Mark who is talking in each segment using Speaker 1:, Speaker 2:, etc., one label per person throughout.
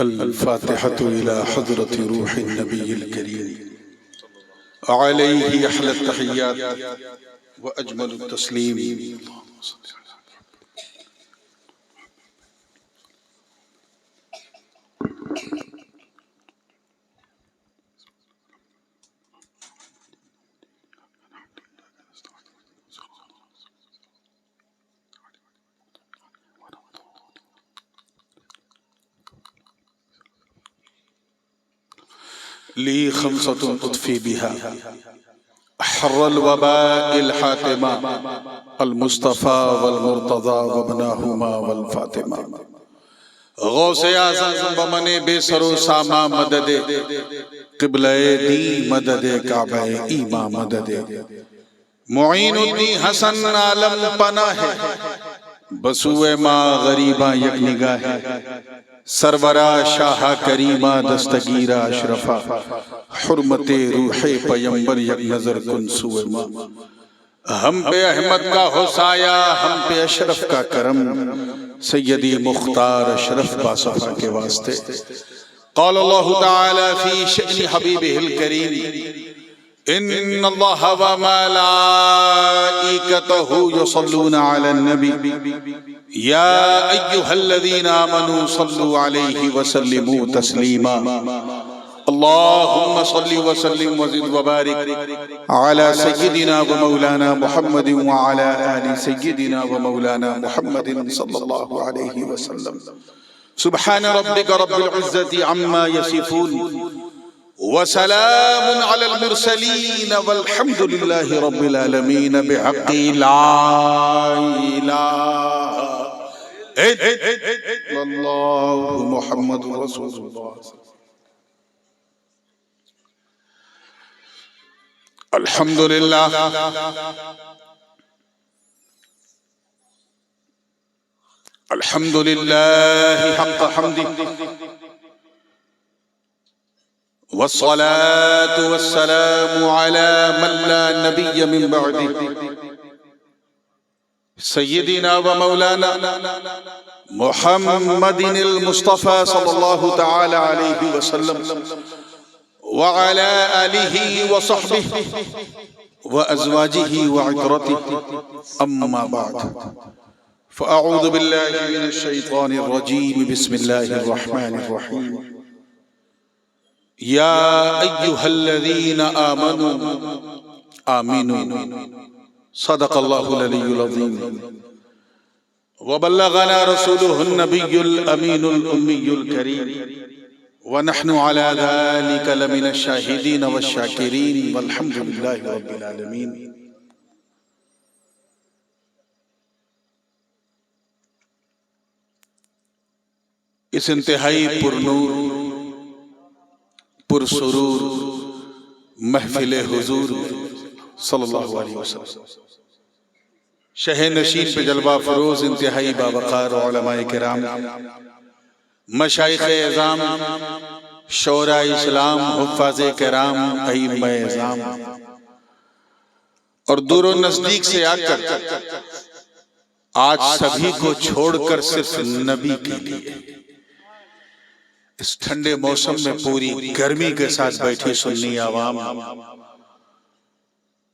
Speaker 1: الفاتحة إلى حضرة روح النبي الكريم عليه أحلى التحيات وأجمل التسليم. لي خمسة أطفي بها حر الوباء الحاتمة المصطفى والمرتضى وابناهما والفاطمة. غوث اعظم بمن بے سر و ساما مدد قبلہ دی مدد کعبہ ایما مدد معین الدین حسن عالم پناہ بسوئے ماں غریباں یک نگاہ سرورہ شاہ کریمہ دستگیرہ اشرفہ حرمت روح پیمبر یک نظر کن سوئے ماں. ہم پہ احمد کا حسایہ ہم پہ اشرف کا کرم سیدی مختار اشرف باصفہ کے واسطے. قال اللہ تعالی فی شأن حبیبہ الکریم ان اللہ وملائکتہ یصلون علی النبی یا ایہا الذین آمنوا صلوا علیہ وسلموا تسلیما. اللہم صل وسلم وزد وبارک علی سیدنا و مولانا محمد وعلی آل سیدنا و مولانا محمد صلی اللہ علیہ وسلم. سبحان ربک رب العزت عما یصفون وسلام علی المرسلین والحمد للہ رب العالمین بحق لا الہ الا اللہ محمد رسول اللہ. الحمدللہ الحمدللہ حق حمدہ والصلاة والسلام على من لا نبي من بعده سيدنا ومولانا محمد المصطفى صلى الله تعالى عليه وسلم وعلى آله وصحبه وأزواجه وعطرته أما بعد فأعوذ بالله من الشيطان الرجيم بسم الله الرحمن الرحيم. يا أيها الذين آمنوا آمنوا صدق الله العلي العظيم وبلغنا رسوله النبي الأمين الأمي الكريم ونحن على ذلك لمن الشاهدين والشاكرين والحمد لله رب العالمين. اس انتہائی پرنور پرسرور محفل حضور صلی اللہ علیہ وسلم شہ نشین پہ جلوہ فروز انتہائی باوقار علماء کرام مشائخ اعظام شورا اسلام حفاظ کرام ائمہ اعظام اور دور و نزدیک سے آ کر آج سبھی کو چھوڑ کر صرف نبی کے لیے اس ٹھنڈے موسم میں پوری گرمی کے ساتھ بیٹھی سنی عوام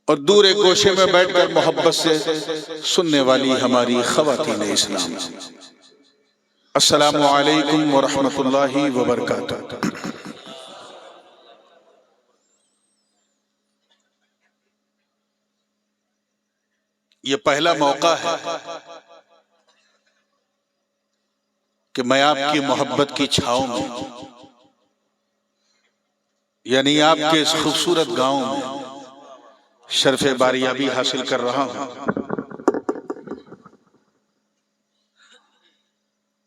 Speaker 1: اور دور ایک گوشے میں بیٹھ کر محبت سے سننے والی ہماری خواتین اسلام، السلام علیکم ورحمۃ اللہ وبرکاتہ. یہ پہلا موقع ہے کہ میں آپ کی محبت کی چھاؤں میں یعنی آپ کے اس خوبصورت گاؤں میں شرف باریابی حاصل کر رہا ہوں.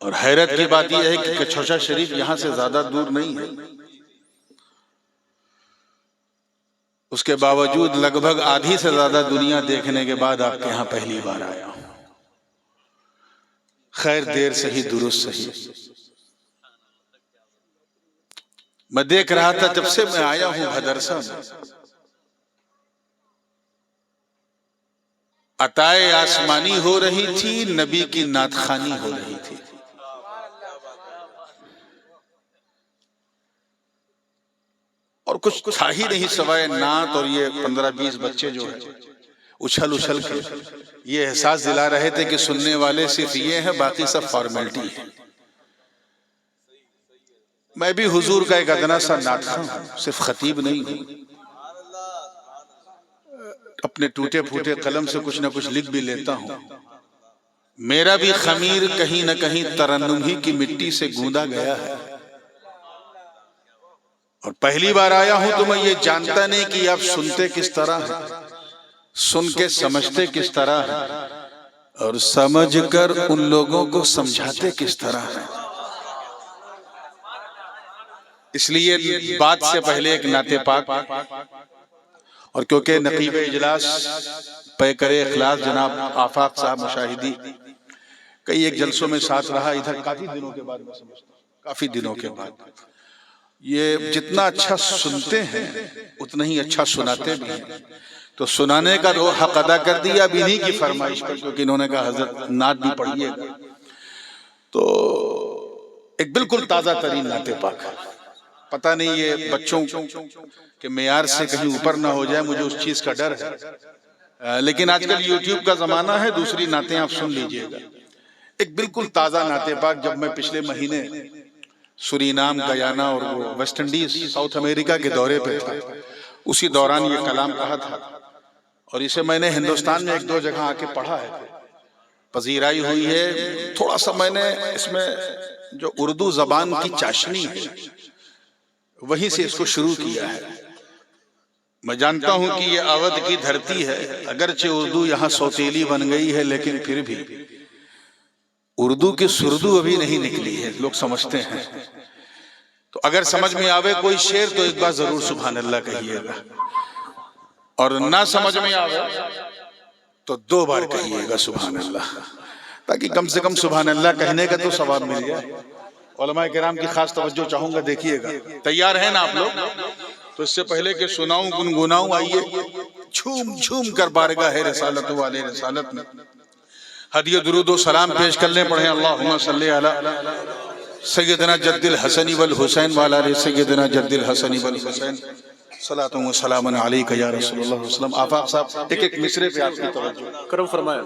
Speaker 1: اور حیرت کی بات یہ ہے کہ کچھوچا شریف یہاں سے زیادہ دور نہیں ہے، اس کے باوجود لگ بھگ آدھی سے زیادہ دنیا دیکھنے کے بعد آپ کے یہاں پہلی بار آیا ہوں. خیر دیر صحیح درست صحیح. میں دیکھ رہا تھا جب سے میں آیا ہوں بھدرسہ میں عطائے آسمانی ہو رہی تھی، نبی کی نعت خوانی ہو رہی تھی. اور کچھ تھا ہی نہیں سوائے نعت اور یہ 15-20 بچے جو ہیں اچھل اچھل کے یہ احساس دلا رہے تھے کہ سننے والے صرف یہ ہیں، باقی سب فارمیلٹی ہے۔ میں بھی حضور کا ایک ادنا سا نعت خواں ہوں، صرف خطیب نہیں ہوں، اپنے ٹوٹے پھوٹے قلم سے کچھ نہ کچھ لکھ بھی لیتا ہوں۔ میرا بھی خمیر کہیں نہ کہیں ترنم ہی کی مٹی سے گوندا گیا ہے، اور پہلی بار آیا ہوں تو میں یہ جانتا نہیں کہ آپ سنتے کس طرح ہیں، سن کے سمجھتے کس طرح ہیں، اور سمجھ کر ان لوگوں کو سمجھاتے کس طرح ہیں۔ اس لیے بات سے پہلے ایک نعت پاک، اور کیونکہ نقیب اجلاس پیکر اخلاص جناب آفاق صاحب مشاہدی کئی ایک جلسوں میں ساتھ رہا ادھر، کافی دنوں کے بعد میں سمجھتا ہوں، کافی دنوں کے بعد یہ جتنا اچھا سنتے ہیں اتنا ہی اچھا سناتے بھی ہیں، تو سنانے کا وہ حق ادا کر دیا اب انہی کی فرمائش پر، کیونکہ انہوں نے کہا حضرت نعت بھی پڑھیے گا، تو ایک بالکل تازہ ترین نعت پاک، پتہ نہیں یہ بچوں کے معیار سے کہیں اوپر نہ ہو جائے، مجھے اس چیز کا ڈر ہے، لیکن آج کل یوٹیوب کا زمانہ ہے، دوسری نعتیں آپ سن لیجئے گا۔ ایک بالکل تازہ نعت پاک، جب میں پچھلے مہینے سورینام، گیانا اور ویسٹ انڈیز، ساؤتھ امریکہ کے دورے پہ تھا، اسی دوران یہ کلام کہا تھا، اور اسے میں نے ہندوستان میں ایک دو جگہ آ کے پڑھا ہے، پذیرائی ہوئی ہے، تھوڑا سا میں نے اس میں جو اردو زبان کی چاشنی ہے وہیں سے اس کو شروع کیا ہے۔ میں جانتا ہوں کہ یہ اودھ کی دھرتی ہے، اگرچہ اردو یہاں سوتیلی بن گئی ہے، لیکن پھر بھی اردو کی سردو ابھی نہیں نکلی ہے، لوگ سمجھتے ہیں، تو اگر سمجھ میں آوے کوئی شعر تو ایک بار ضرور سبحان اللہ کہیے گا، اور نہ سمجھ میں آوے تو 2 بار کہیے گا سبحان اللہ، تاکہ کم سے کم سبحان اللہ کہنے کا تو ثواب مل جائے۔ علماء کرام کی خاص توجہ چاہوں گا، دیکھیے گا، تیار ہیں نا آپ لوگ؟ تو اس سے پہلے کہ سناؤں گنگناؤں، آئیے جھوم جھوم کر بارگاہ رسالت والے رسالت میں ہدیہ درود و سلام پیش کرنے پڑھیں۔ اللہم صلی علی سیدنا جد الحسن والحسین وعلی آل سیدنا جد الحسن والحسین، صلاۃ و سلام علیک یا رسول اللہ صلی اللہ علیہ وسلم۔ آفاق صاحب ایک ایک مصرے پہ آپ کی توجہ
Speaker 2: کرم فرمائے۔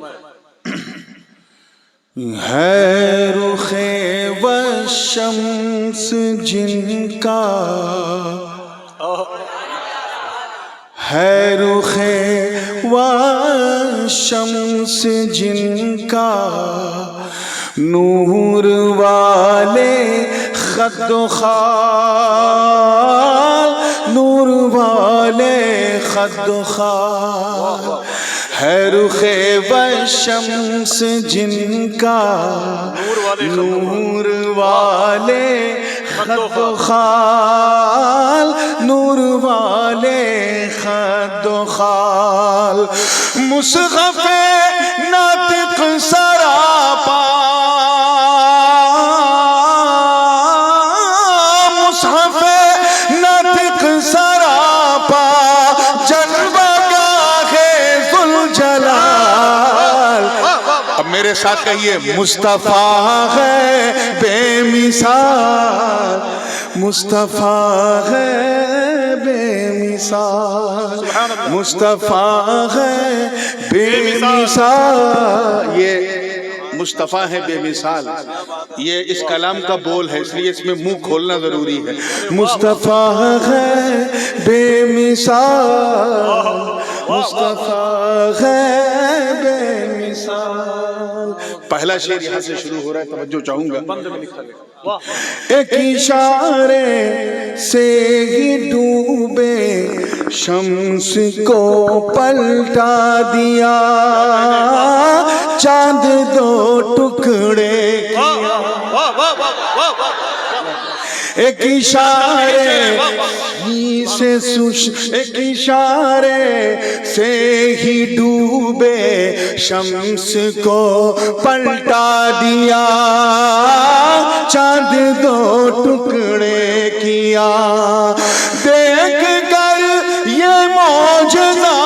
Speaker 1: ہے رخ والشمس جن کا، ہے رخ والشمس جن کا، نور والے خد و خال، نور والے خد و خال، ہے رخ والشمس جن کا، نور والے خد و خال، نور والے خد و خال، مصحف ناطق سراپا، مصحف ناطق سراپا، جلوہ گاہ ذوالجلال۔ اب میرے ساتھ کہیے، مصطفیٰ ہے بے مثال، مصطفیٰ ہے بے مثال، مصطفیٰ ہے بے مثال۔ یہ مصطفیٰ ہے بے مثال، یہ اس کلام کا بول ہے، اس لیے اس میں منہ کھولنا ضروری ہے۔ مصطفیٰ ہے بے مثال، مصطفیٰ ہے بے مثال۔ پہلا شعر یہاں سے شروع ہو رہا ہے، توجہ چاہوں گا۔ ایک اشارے سے ہی ڈوبے شمس کو پلٹا دیا، چاند 2 ٹکڑے کیا، ایک اشارے ایک اشارے سے ہی ڈوبے شمس کو پلٹا دیا، چاند 2 ٹکڑے کیا، دیکھ کر یہ معجزہ،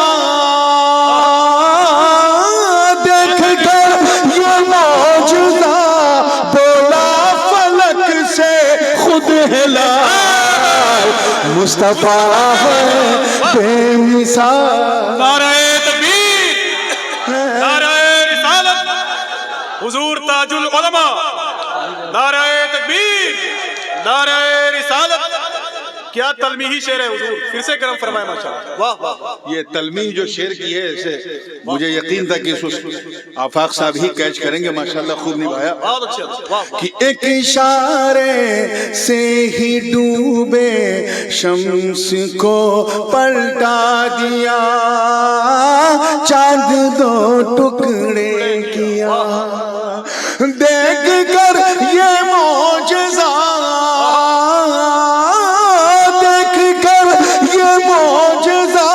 Speaker 1: دیکھ کر یہ معجزہ، بولا فلک سے خود ہلا، مصطفیٰ ہے بے مثال.
Speaker 2: نعرہ تکبیر، نعرہ رسالت، حضور تاج العلماء. نعرہ تکبیر، نعرہ رسالت. کیا تلمیحی شعر ہے حضور، پھر سے کرم فرمائے ماشاءاللہ. واہ واہ.
Speaker 1: یہ تلمیح جو شعر کی ہے اسے مجھے یقین تھا کہ آفاق صاحب ہی کیچ کریں گے. ماشاءاللہ خوب نبھایا.
Speaker 2: بہت اچھا. واہ
Speaker 1: کہ ایک اشارے سے ہی ڈوبے شمس کو پلٹا دیا، چاند دو ٹکڑے کیا. دیکھ کر یہ معجزہ، دیکھ کر یہ معجزہ،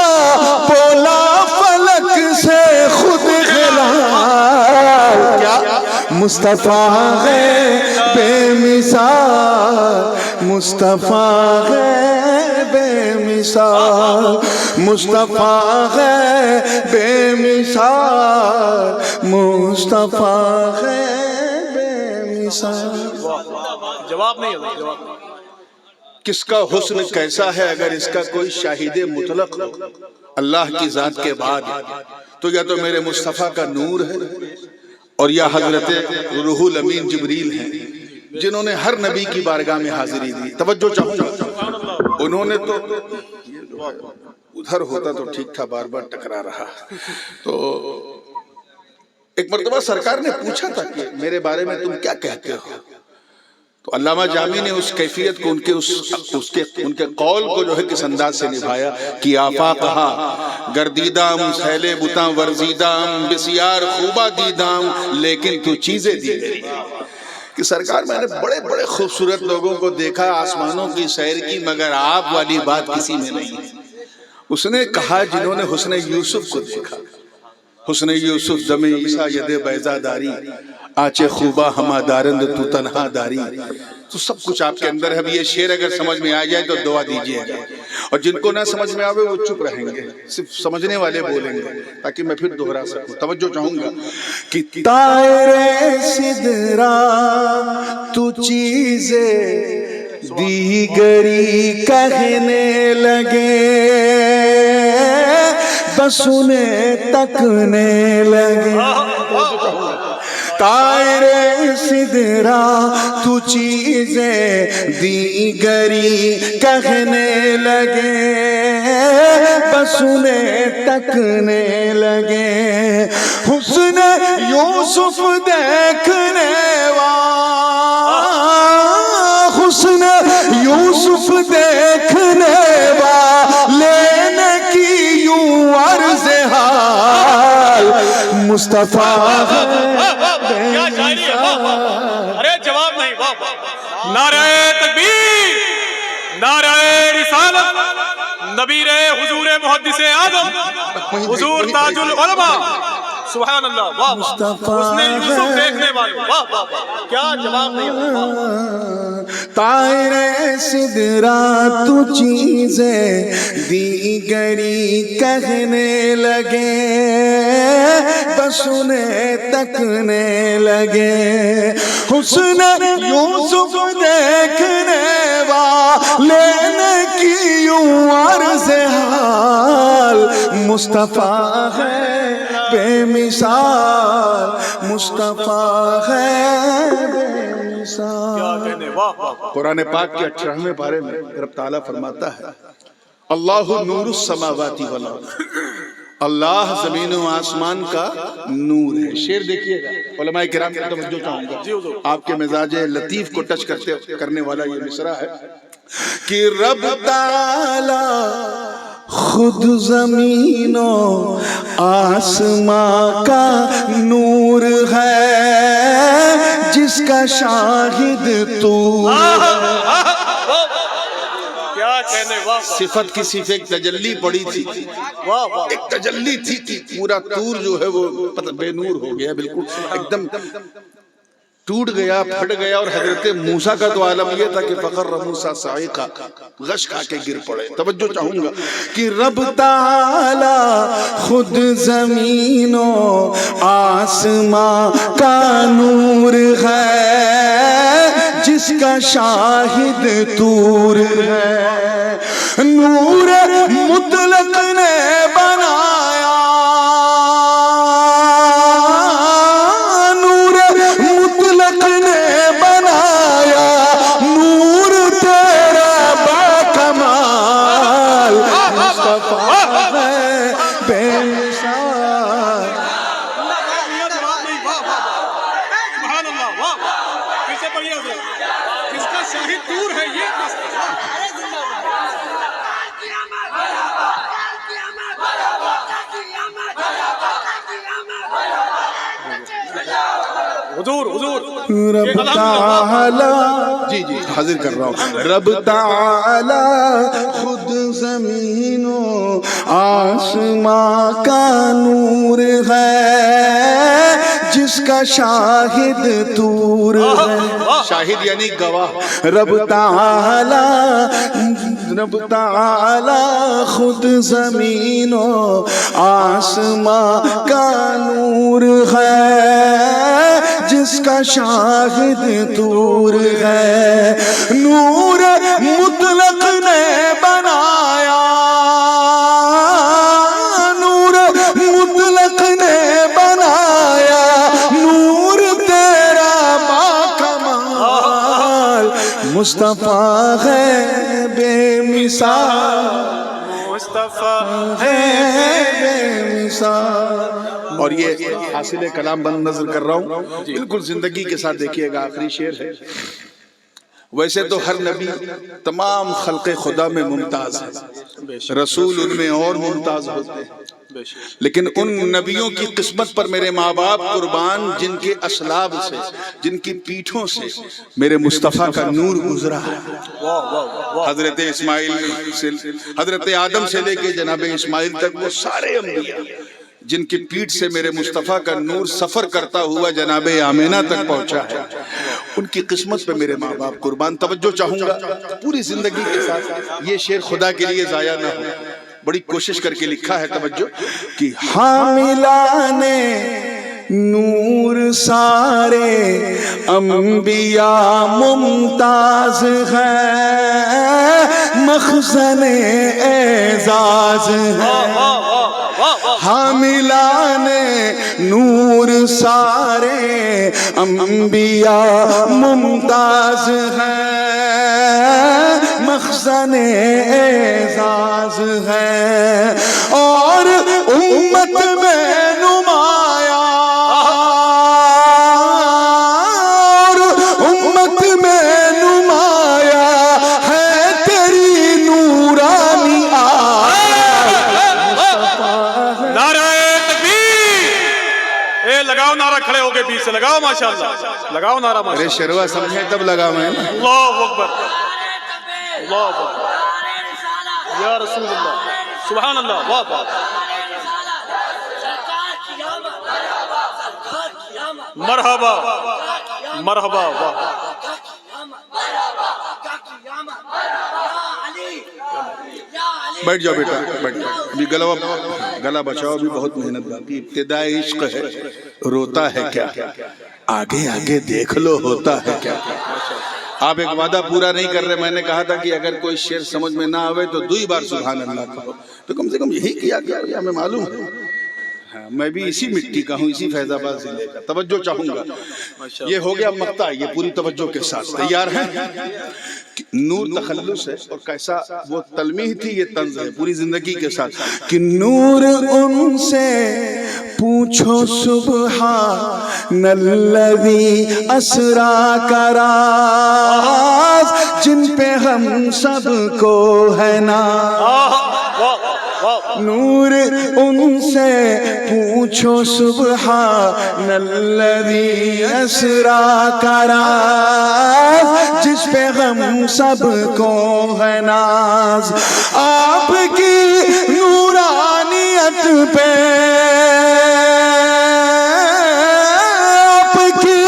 Speaker 1: بولا فلک سے خود خلال. کیا مصطفیٰ ہے بے مثال، مصطفیٰ ہے بے مثال، مصطفیٰ ہے بے مثال، مصطفیٰ ہے بے مثال.
Speaker 2: جواب نہیں ہے، جواب نہیں.
Speaker 1: کس کا حسن کیسا ہے اگر اس کا کوئی شاہد مطلق ہو اللہ کی ذات کے بعد، تو یا تو میرے مصطفیٰ کا نور ہے اور یا حضرت روح الامین جبریل ہیں جنہوں نے ہر نبی کی بارگاہ میں حاضری دی. توجہ چاہوں گا، انہوں نے تو ادھر ہوتا تو ٹھیک تھا، بار بار ٹکرا رہا. تو ایک مرتبہ سرکار نے پوچھا تھا کہ میرے بارے میں تم کیا کہتے ہو، تو علامہ جامی نے اس کیفیت کو ان کے قول کو جو ہے کس انداز سے نبھایا کہ آفاقہا گردیدام سیلے بتاں ورزیدام بسیار خوبہ دیدام لیکن تو چیزیں دی گئی. کہ سرکار میں نے بڑے بڑے خوبصورت لوگوں کو دیکھا آسمانوں کی سیر کی، مگر آپ والی بات کسی میں نہیں. اس نے کہا جنہوں نے حسن یوسف کو دیکھا، حسن یوسف دم عیسیٰ ید بیضا داری، آنچے خوبہ ہما دارند تو تنہا داری. تو سب کچھ آپ کے اندر ہے. اب یہ شعر اگر سمجھ میں آ جائے تو دعا دیجئے گا، اور جن کو نہ سمجھ میں آوے وہ چپ رہیں گے، صرف سمجھنے والے بولیں گے تاکہ میں پھر دوہرا سکوں. توجہ چاہوں گا کہ طائرِ سدرا تو چیزیں دیگری کہنے لگے، بس انہیں تکنے لگے. طائرِ سدرا تو چیزیں دیگری کہنے لگے، بس انہیں تکنے لگے. حسن یوسف دیکھنے حسن یوسف دیکھنے لینے کی یوں عرض حال، مصطفیٰ
Speaker 2: کیا شاعری ہے. ارے جواب نہیں. واہ واہ. نعرہ تکبیر، نعرہ رسالت، نبیر حضور محدث اعظم حضور تاج العلماء. سبحان اللہ. واہ واہ. اس نے یوسف دیکھنے والے. واہ واہ. کیا جواب نہیں.
Speaker 1: طائرِ سدرا تو چیزیں دیگری کہنے لگے، بس انہیں تکنے لگے. حسن یوسف دیکھنے لینے کی یوں عرض حال، مصطفیٰ ہے بے مثال، مصطفیٰ ہے بے مثال. قرآن پاک کے 18ویں پارے میں رب تعالیٰ فرماتا ہے اللہ نور السماوات والارض، اللہ زمین و آسمان کا نور ہے. شعر دیکھیے گا علماء کرام کی توجہ چاہوں گا، آپ کے مزاج لطیف کو ٹچ کرنے والا یہ مصرع ہے کہ رب تعالیٰ خود زمین و آسمان کا نور ہے، جس کا شاہد تو. صفت کی صرف ایک تجلی پڑی تھی، ایک تجلی تھی، پورا طور جو ہے وہ بے نور ہو گیا، بالکل ایک دم ٹوٹ گیا، پھٹ گیا. اور حضرت موسیٰ کا تو عالم یہ تھا کہ فخر موسیٰ صاعقہ، غش کھا کے گر پڑے. توجہ چاہوں گا کہ رب تعالی خود زمین و آسمان کا نور ہے، جس کا شاہد طور ہے، نور مطلق نے بنایا، نور مطلق نے بنایا، نور تیرا باکمال مصطفیٰ ہے بے مثال۔
Speaker 2: سبحان اللہ، واہ پھر سے پڑھیے حضرت، جس کا شاہد دور ہے یہ حضور
Speaker 1: رب تعالی، جی حاضر کر رہا ہوں، رب تعالی خود زمین و آسمان کا نور ہے، جس کا شاہد طور ہے، شاہد یعنی گواہ، رب تعالی خود زمین و آسمان کا نور ہے، جس کا شاہد طور ہے، نور مطلق نے بنایا، نور مطلق نے بنایا، نور تیرا باکمال مصطفیٰ ہے بے مثال، مصطفیٰ ہے بے مثال۔ اور یہ حاصل کلام بند نظر کر رہا ہوں، بالکل زندگی کے ساتھ دیکھیے گا، آخری شعر ہے۔ ویسے تو ہر نبی تمام خلق خدا میں ممتاز ہے، رسول ان میں اور ممتاز ہوتے ہیں، لیکن ان نبیوں کی قسمت پر میرے ماں باپ قربان، جن کے اسلاب سے، جن کی پیٹھوں سے میرے مصطفیٰ کا نور گزرا ہے۔ حضرت اسماعیل سے، حضرت آدم سے لے کے جناب اسماعیل تک، وہ سارے انبیاء جن کی پیٹھ سے میرے مصطفیٰ کا نور سفر کرتا ہوا جناب آمینہ تک پہنچا ہے، ان کی قسمت پہ میرے ماں باپ قربان۔ توجہ چاہوں گا پوری زندگی کے ساتھ، یہ شعر خدا کے لیے ضائع نہ ہو، بڑی کوشش کر کے لکھا ہے، توجہ کہ حاملان نور سارے انبیاء ممتاز ہیں، مخزن اعزاز ہیں، حاملان نور سارے انبیاء ممتاز ہیں، مخزن اعزاز ہیں، اور امت میں نمایاں، اور امت میں نمایاں ہے تیری نورانی
Speaker 2: لگاؤ نعرہ، کھڑے ہو کے بیچ سے لگاؤ، ماشاءاللہ لگاؤ نعرہ،
Speaker 1: ارے شروع سمجھے تب لگا میں،
Speaker 2: اللہ اکبر، اللہ اکبر یا رسول اللہ، سبحان اللہ، واہ واہ، مرحبا مرحبا، واہ،
Speaker 1: بیٹھ جاؤ بیٹا، بیٹھ جاؤ، ابھی گلا بچاؤ، ابھی بہت محنت باقی، ابتدائی عشق ہے، روتا ہے کیا، آگے آگے دیکھ لو ہوتا ہے کیا۔ آپ ایک وعدہ پورا نہیں کر رہے، میں نے کہا تھا کہ اگر کوئی شعر سمجھ میں نہ آوے تو 2 بار سبحان اللہ کہو، تو کم سے کم یہی کیا گیا، ہمیں معلوم ہے میں بھی اسی مٹی کا ہوں، اسی فیض آباد ضلع کا۔ توجہ چاہوں گا، یہ ہو گیا مقطع، یہ پوری توجہ کے ساتھ تیار ہیں؟ نور تخلص ہے، اور کیسا وہ تلمیح تھی، یہ طنز ہے پوری زندگی کے ساتھ، کہ نور ان سے پوچھو سبحان الذی اسرا کا راز، جن پہ ہم سب کو ہے ناز، نور ان سے پوچھو سبحان الذی اسرا کا راز، جس پہ ہم سب کو ہے ناز، آپ کی نورانیت پہ، آپ کی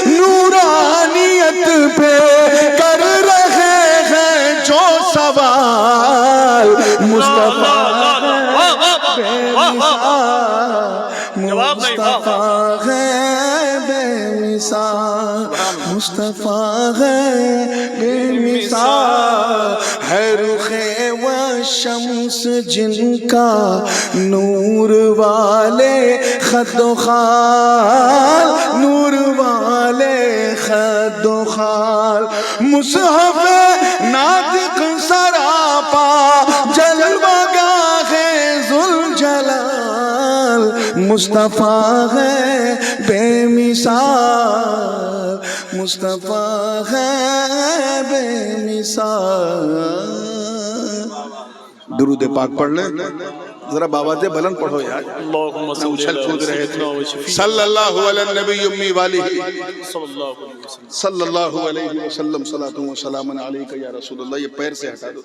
Speaker 1: نورانیت پہ کر رہے ہیں جو سوال، مصطفیٰ مصطفیٰ ہے بے مثال، مصطفیٰ ہے بے مثال ہے رخ و شمس جن کا نور والے خد و خال نور والے خد و خال مصحف ناطق سراپا جلوہ گاہ ذوالجلال مصطفیٰ ہے بے مثال مصطفیٰ ہے بے مثال. درود پاک پڑھ لیں ذرا بابا سے بلند پڑھو یار.
Speaker 2: اللہم
Speaker 1: اچھل کود رہے تھے. صلی اللہ علی النبی امی والہ صلی اللہ علیہ وسلم صلاۃ و سلام علیک یا رسول اللہ. یہ پیر سے ہٹا دو.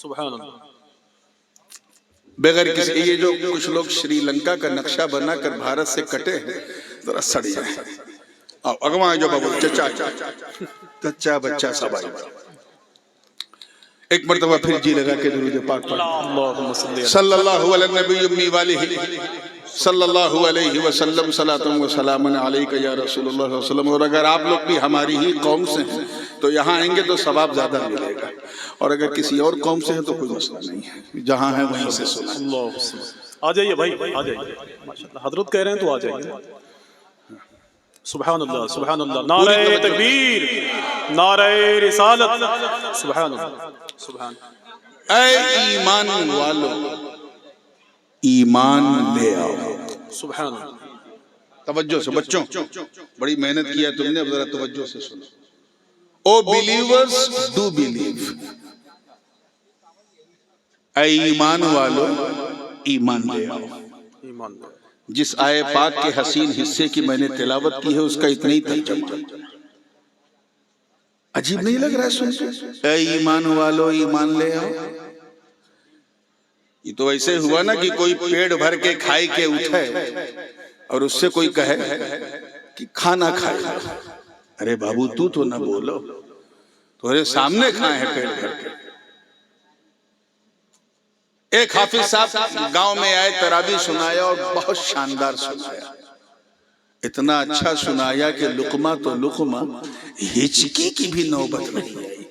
Speaker 2: سبحان اللہ.
Speaker 1: بغیر کسی یہ جو کچھ لوگ شری لنکا کا نقشہ بنا کر بھارت سے کٹے ہیں ذرا سڑ جائیں. اگواں جو بابو چچا بچہ سب آئے. ایک مرتبہ پھر جی لگا کے درود پاک
Speaker 2: اللہم
Speaker 1: صلی اللہ علی النبی امی والہ صلی اللہ علیہ وسلم صلاۃ و سلام علیک یا رسول اللہ صلی اللہ علیہ وسلم. اور اگر آپ لوگ بھی ہماری ہی قوم سے ہیں تو یہاں آئیں گے تو ثواب زیادہ ملے گا, اور اگر کسی اور قوم سے ہیں تو کوئی مسئلہ نہیں ہے, جہاں ہے وہیں سے سنیں.
Speaker 2: آ جائیے بھائی, آ جائیے. حضرت کہہ رہے ہیں تو آ جائیے. سبحان اللہ سبحان اللہ. نعرہ تکبیر, نعرہ رسالت. سبحان اللہ سبحان.
Speaker 1: اے ایمان والو ایمان لے آؤ.
Speaker 2: سبحان اللہ.
Speaker 1: توجہ سے بچوں, بڑی محنت کیا تم نے, اب ذرا توجہ سے سنو. او believers do believe. اے ایمان والو ایمان لے آؤ.
Speaker 2: ایمان.
Speaker 1: جس آئے پاک کے حسین حصے کی میں نے تلاوت کی ہے اس کا اتنا ہی ترجمہ. عجیب نہیں لگ رہا ہے سن کے؟ اے ایمان والو ایمان لے آؤ. یہ تو ایسے ہوا نا کہ کوئی پیڑ بھر کے کھائی کے اٹھے اور اس سے کوئی کہے کہ کھانا کھائے. ارے بابو تو نہ بولو, تمہارے سامنے کھائے ہیں پیڑ بھر کے. ایک حافظ صاحب گاؤں میں آئے, تراویح سنایا اور بہت شاندار سنایا. اتنا اچھا سنایا کہ لقمہ تو لقمہ ہچکی کی بھی نوبت نہیں آئی.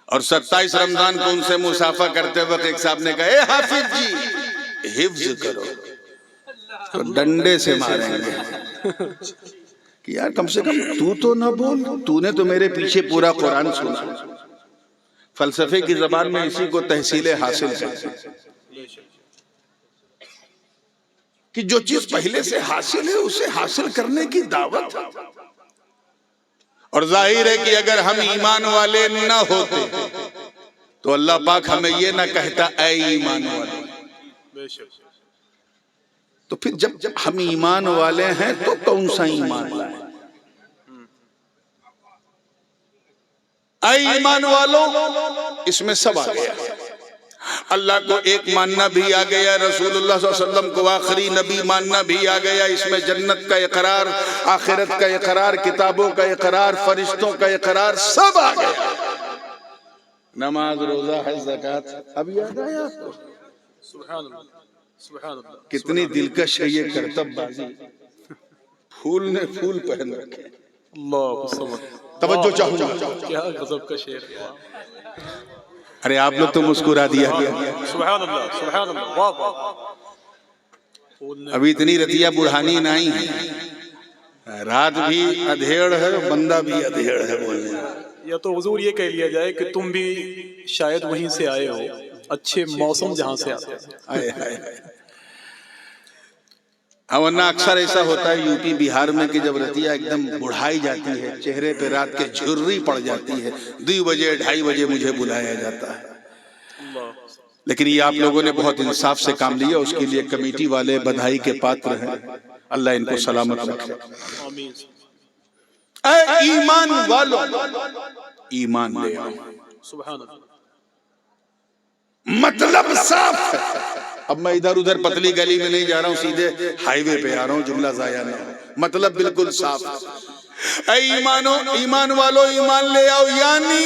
Speaker 1: اور 27 رمضان کو ان سے مسافہ کرتے وقت ایک صاحب نے کہا اے حافظ جی حفظ کرو, تو ڈنڈے سے ماریں گے کہ یار کم سے کم تو نہ بول, تو نے تو میرے پیچھے پورا قرآن سنا. فلسفے کی زبان میں اسی کو تحصیل حاصل کہتے ہیں کہ جو چیز پہلے سے حاصل ہے اسے حاصل کرنے کی دعوت. اور ظاہر ہے کہ اگر ہم ایمان والے نہ ہوتے تو اللہ پاک ہمیں یہ نہ کہتا اے ایمان والے. تو پھر جب ہم ایمان والے ہیں تو کون سا ایمان لائیں؟ اے ایمان والو اس میں سب آ گیا. اللہ کو ایک ماننا بھی آ گیا, رسول اللہ صلی اللہ علیہ وسلم کو آخری نبی ماننا بھی آ گیا. اس میں جنت کا اقرار, آخرت کا اقرار, کتابوں کا اقرار, فرشتوں کا اقرار, سب آ گیا. نماز, روزہ, حج, زکوٰۃ اب یاد آیا آپ کو؟
Speaker 2: سبحان اللہ سبحان اللہ.
Speaker 1: کتنی دلکش ہے یہ کرتب بازی, پھول نے پھول پہن رکھے.
Speaker 2: اللہ سبحان.
Speaker 1: توجہ چاہوں,
Speaker 2: کیا غضب کا شعر.
Speaker 1: ارے آپ لوگ تو مسکرا دیا گیا.
Speaker 2: سبحان اللہ سبحان اللہ. واہ واہ.
Speaker 1: ابھی اتنی رتیا بڑھانی نہیں ہے, رات بھی ادھیڑ ہے, بندہ بھی ادھیڑ ہے بولنے.
Speaker 2: یا تو حضور یہ کہہ لیا جائے کہ تم بھی شاید وہیں سے آئے ہو, اچھے موسم جہاں سے آتے ہیں.
Speaker 1: ورنہ اکثر ایسا ہوتا ہے یو پی بہار میں کہ جب رتیا ایک دم بڑھائی جاتی ہے, چہرے پہ رات کے جھرری پڑ جاتی ہے, 2 بجے 2:30 بجے مجھے بلایا جاتا ہے. لیکن یہ آپ لوگوں نے بہت انصاف سے کام لیا, اس کے لیے کمیٹی والے بدھائی کے پاتر ہیں. اللہ ان کو سلامت رکھے. اے ایمان والو ایمان لے آؤ.
Speaker 2: سبحان اللہ.
Speaker 1: مطلب صاف ہے. اب میں ادھر ادھر پتلی گلی میں نہیں جا رہا ہوں, سیدھے ہائی وے پہ آ رہا ہوں, جملہ ضائع نہ ہو. مطلب بالکل صاف. اے ایمان والو ایمان لے آؤ, یعنی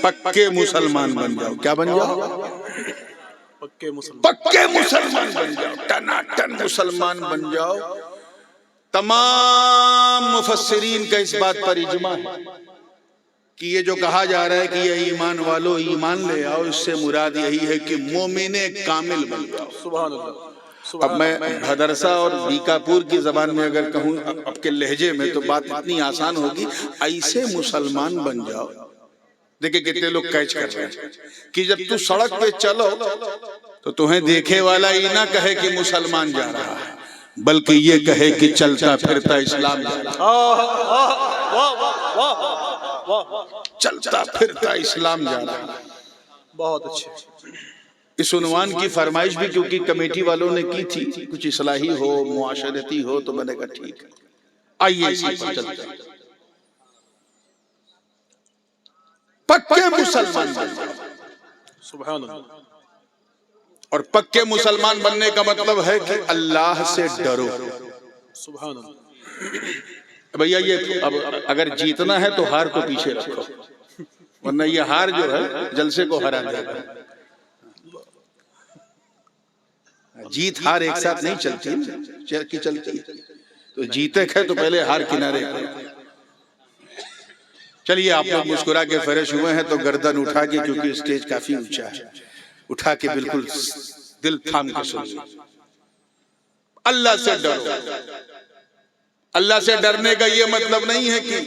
Speaker 1: پکے مسلمان بن جاؤ. کیا بن جاؤ؟ پکے مسلمان بن جاؤ, ٹناٹن مسلمان بن جاؤ. تمام مفسرین کا اس بات پر اجماع ہے کہ یہ جو کہا جا رہا ہے کہ یہ ایمان والو ایمان لے آؤ، اس سے مراد یہی ہے کہ مومن کامل بن جاؤ۔
Speaker 2: سبحان اللہ۔
Speaker 1: اب میں بھدرسہ اور بیکاپور کی زبان میں اگر کہوں اب کے لہجے میں تو بات اتنی آسان ہوگی، ایسے مسلمان بن جاؤ۔ دیکھیں کتنے لوگ کیچ کر رہے ہیں کہ جب تو سڑک پہ چلو تو تمہیں دیکھے والا یہ نہ کہے کہ مسلمان جا رہا ہے، بلکہ یہ کہے کہ چلتا پھرتا اسلام جا رہا ہے، چلتا پھرتا اسلام جا رہا ہے۔
Speaker 2: بہت اچھے۔
Speaker 1: اس عنوان کی فرمائش بھی کیونکہ کمیٹی والوں نے کی تھی، کچھ اصلاحی ہو معاشرتی ہو، تو میں نے کہا ٹھیک ہے آئیے اسی پر چلتے ہیں۔ پکے مسلمان بن جاؤ۔
Speaker 2: سبحان اللہ۔
Speaker 1: اور پکے مسلمان بننے کا مطلب ہے کہ اللہ سے ڈرو۔
Speaker 2: سبحان اللہ۔
Speaker 1: بھیا یہ اب اگر جیتنا ہے تو ہار کو پیچھے رکھو، ورنہ یہ ہار جو ہے جلسے کو ہرا دے گا۔ جیت ہار ایک ساتھ نہیں چلتی چلتی، تو جیتے کھے تو پہلے ہار کنارے کرو۔ چلیے آپ لوگ مسکرا کے فریش ہوئے ہیں تو گردن اٹھا کے، کیونکہ اسٹیج کافی اونچا ہے، اٹھا کے بالکل دل تھام کے سنیے۔ اللہ سے ڈرو۔ اللہ سے ڈرنے کا یہ مطلب نہیں ہے کہ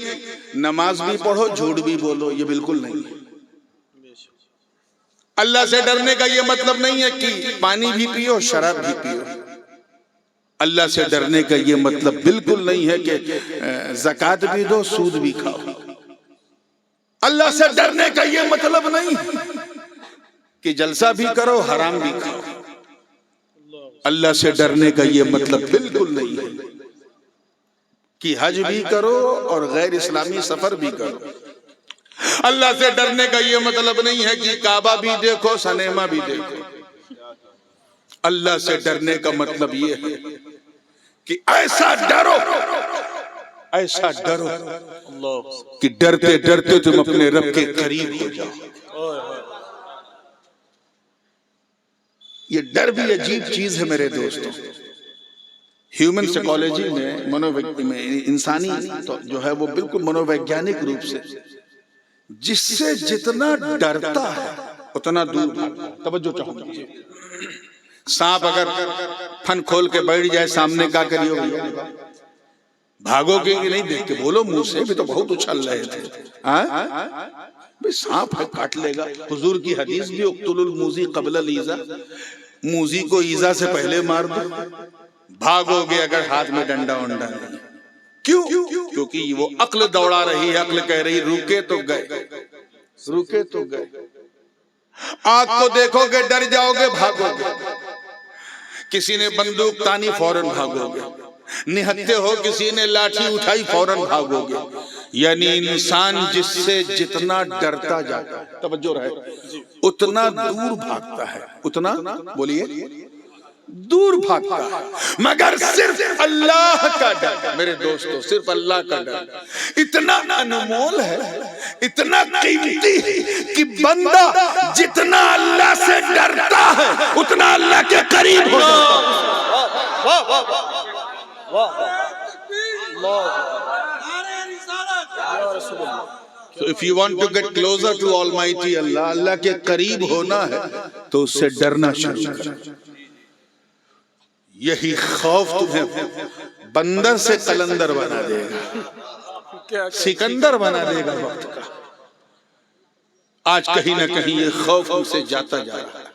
Speaker 1: نماز بھی پڑھو جھوٹ بھی بولو، یہ بالکل نہیں ہے۔ اللہ سے ڈرنے کا یہ مطلب نہیں ہے کہ پانی بھی پیو شراب بھی پیو۔ اللہ سے ڈرنے کا یہ مطلب بالکل نہیں ہے کہ زکوٰۃ بھی دو سود بھی کھاؤ۔ اللہ سے ڈرنے کا یہ مطلب نہیں کہ جلسہ بھی کرو حرام بھی کھاؤ۔ اللہ سے ڈرنے کا یہ مطلب بالکل نہیں ہے کہ حج بھی کرو اور غیر اسلامی سفر بھی کرو۔ اللہ سے ڈرنے کا یہ مطلب نہیں ہے کہ کعبہ بھی دیکھو سنیما بھی دیکھو۔ اللہ سے ڈرنے کا مطلب یہ ہے کہ ایسا ڈرو کہ ڈرتے ڈرتے تم اپنے رب کے قریب ہو جاؤ۔ یہ ڈر بھی عجیب چیز ہے میرے دوستوں۔ ہیومن سائیکالوجی میں انسانی جو ہے وہ بالکل منوویگیانک روپ سے جس سے جتنا ڈرتا ہے اتنا دور بھاگتا ہے۔ توجہ چاہوں گا، سانپ اگر پھن کھول کے بیٹھ جائے سامنے کا کریو گے؟ بھاگو گے کہ نہیں؟ دیکھ کے بولو منہ سے، بھی تو بہت اچھل رہے تھے۔ سانپ ہے کاٹ لے گا۔ حضور کی حدیث بھی اقتل الموذی قبل الایذا، موذی کو ایذا سے پہلے مار دو۔ بھاگو گے اگر ہاتھ میں ڈنڈا ونڈا نہیں۔ کیوں؟ کیونکہ وہ عقل دوڑا رہی ہے، عقل کہہ رہی رکے تو گئے، رکے تو گئے۔ آگ کو دیکھو گے ڈر جاؤ گے، بھاگو گے۔ کسی نے بندوق تانی فوراً بھاگو گے۔ نہتے ہو کسی نے لاٹھی اٹھائی فوراً بھاگو گے۔ یعنی انسان جس سے جتنا ڈرتا جاتا ہے، توجہ رہے، اتنا دور بھاگتا ہے، اتنا بولیے دور بھاگتا ہے۔ مگر صرف اللہ کا ڈر میرے دوستو، صرف اللہ کا ڈر اتنا انمول ہے، اتنا قیمتی ہے کہ بندہ جتنا اللہ سے ڈرتا ہے اتنا اللہ کے قریب ہو جاتا ہے۔ So if you want to get closer to Almighty Allah، اللہ کے قریب ہونا ہے تو اس سے ڈرنا شروع کرو۔ یہی خوف تمہیں بندر سے قلندر بنا دے گا، سکندر بنا دے گا وقت کا۔ آج کہیں نہ کہیں یہ خوف ہم سے جاتا جا رہا ہے۔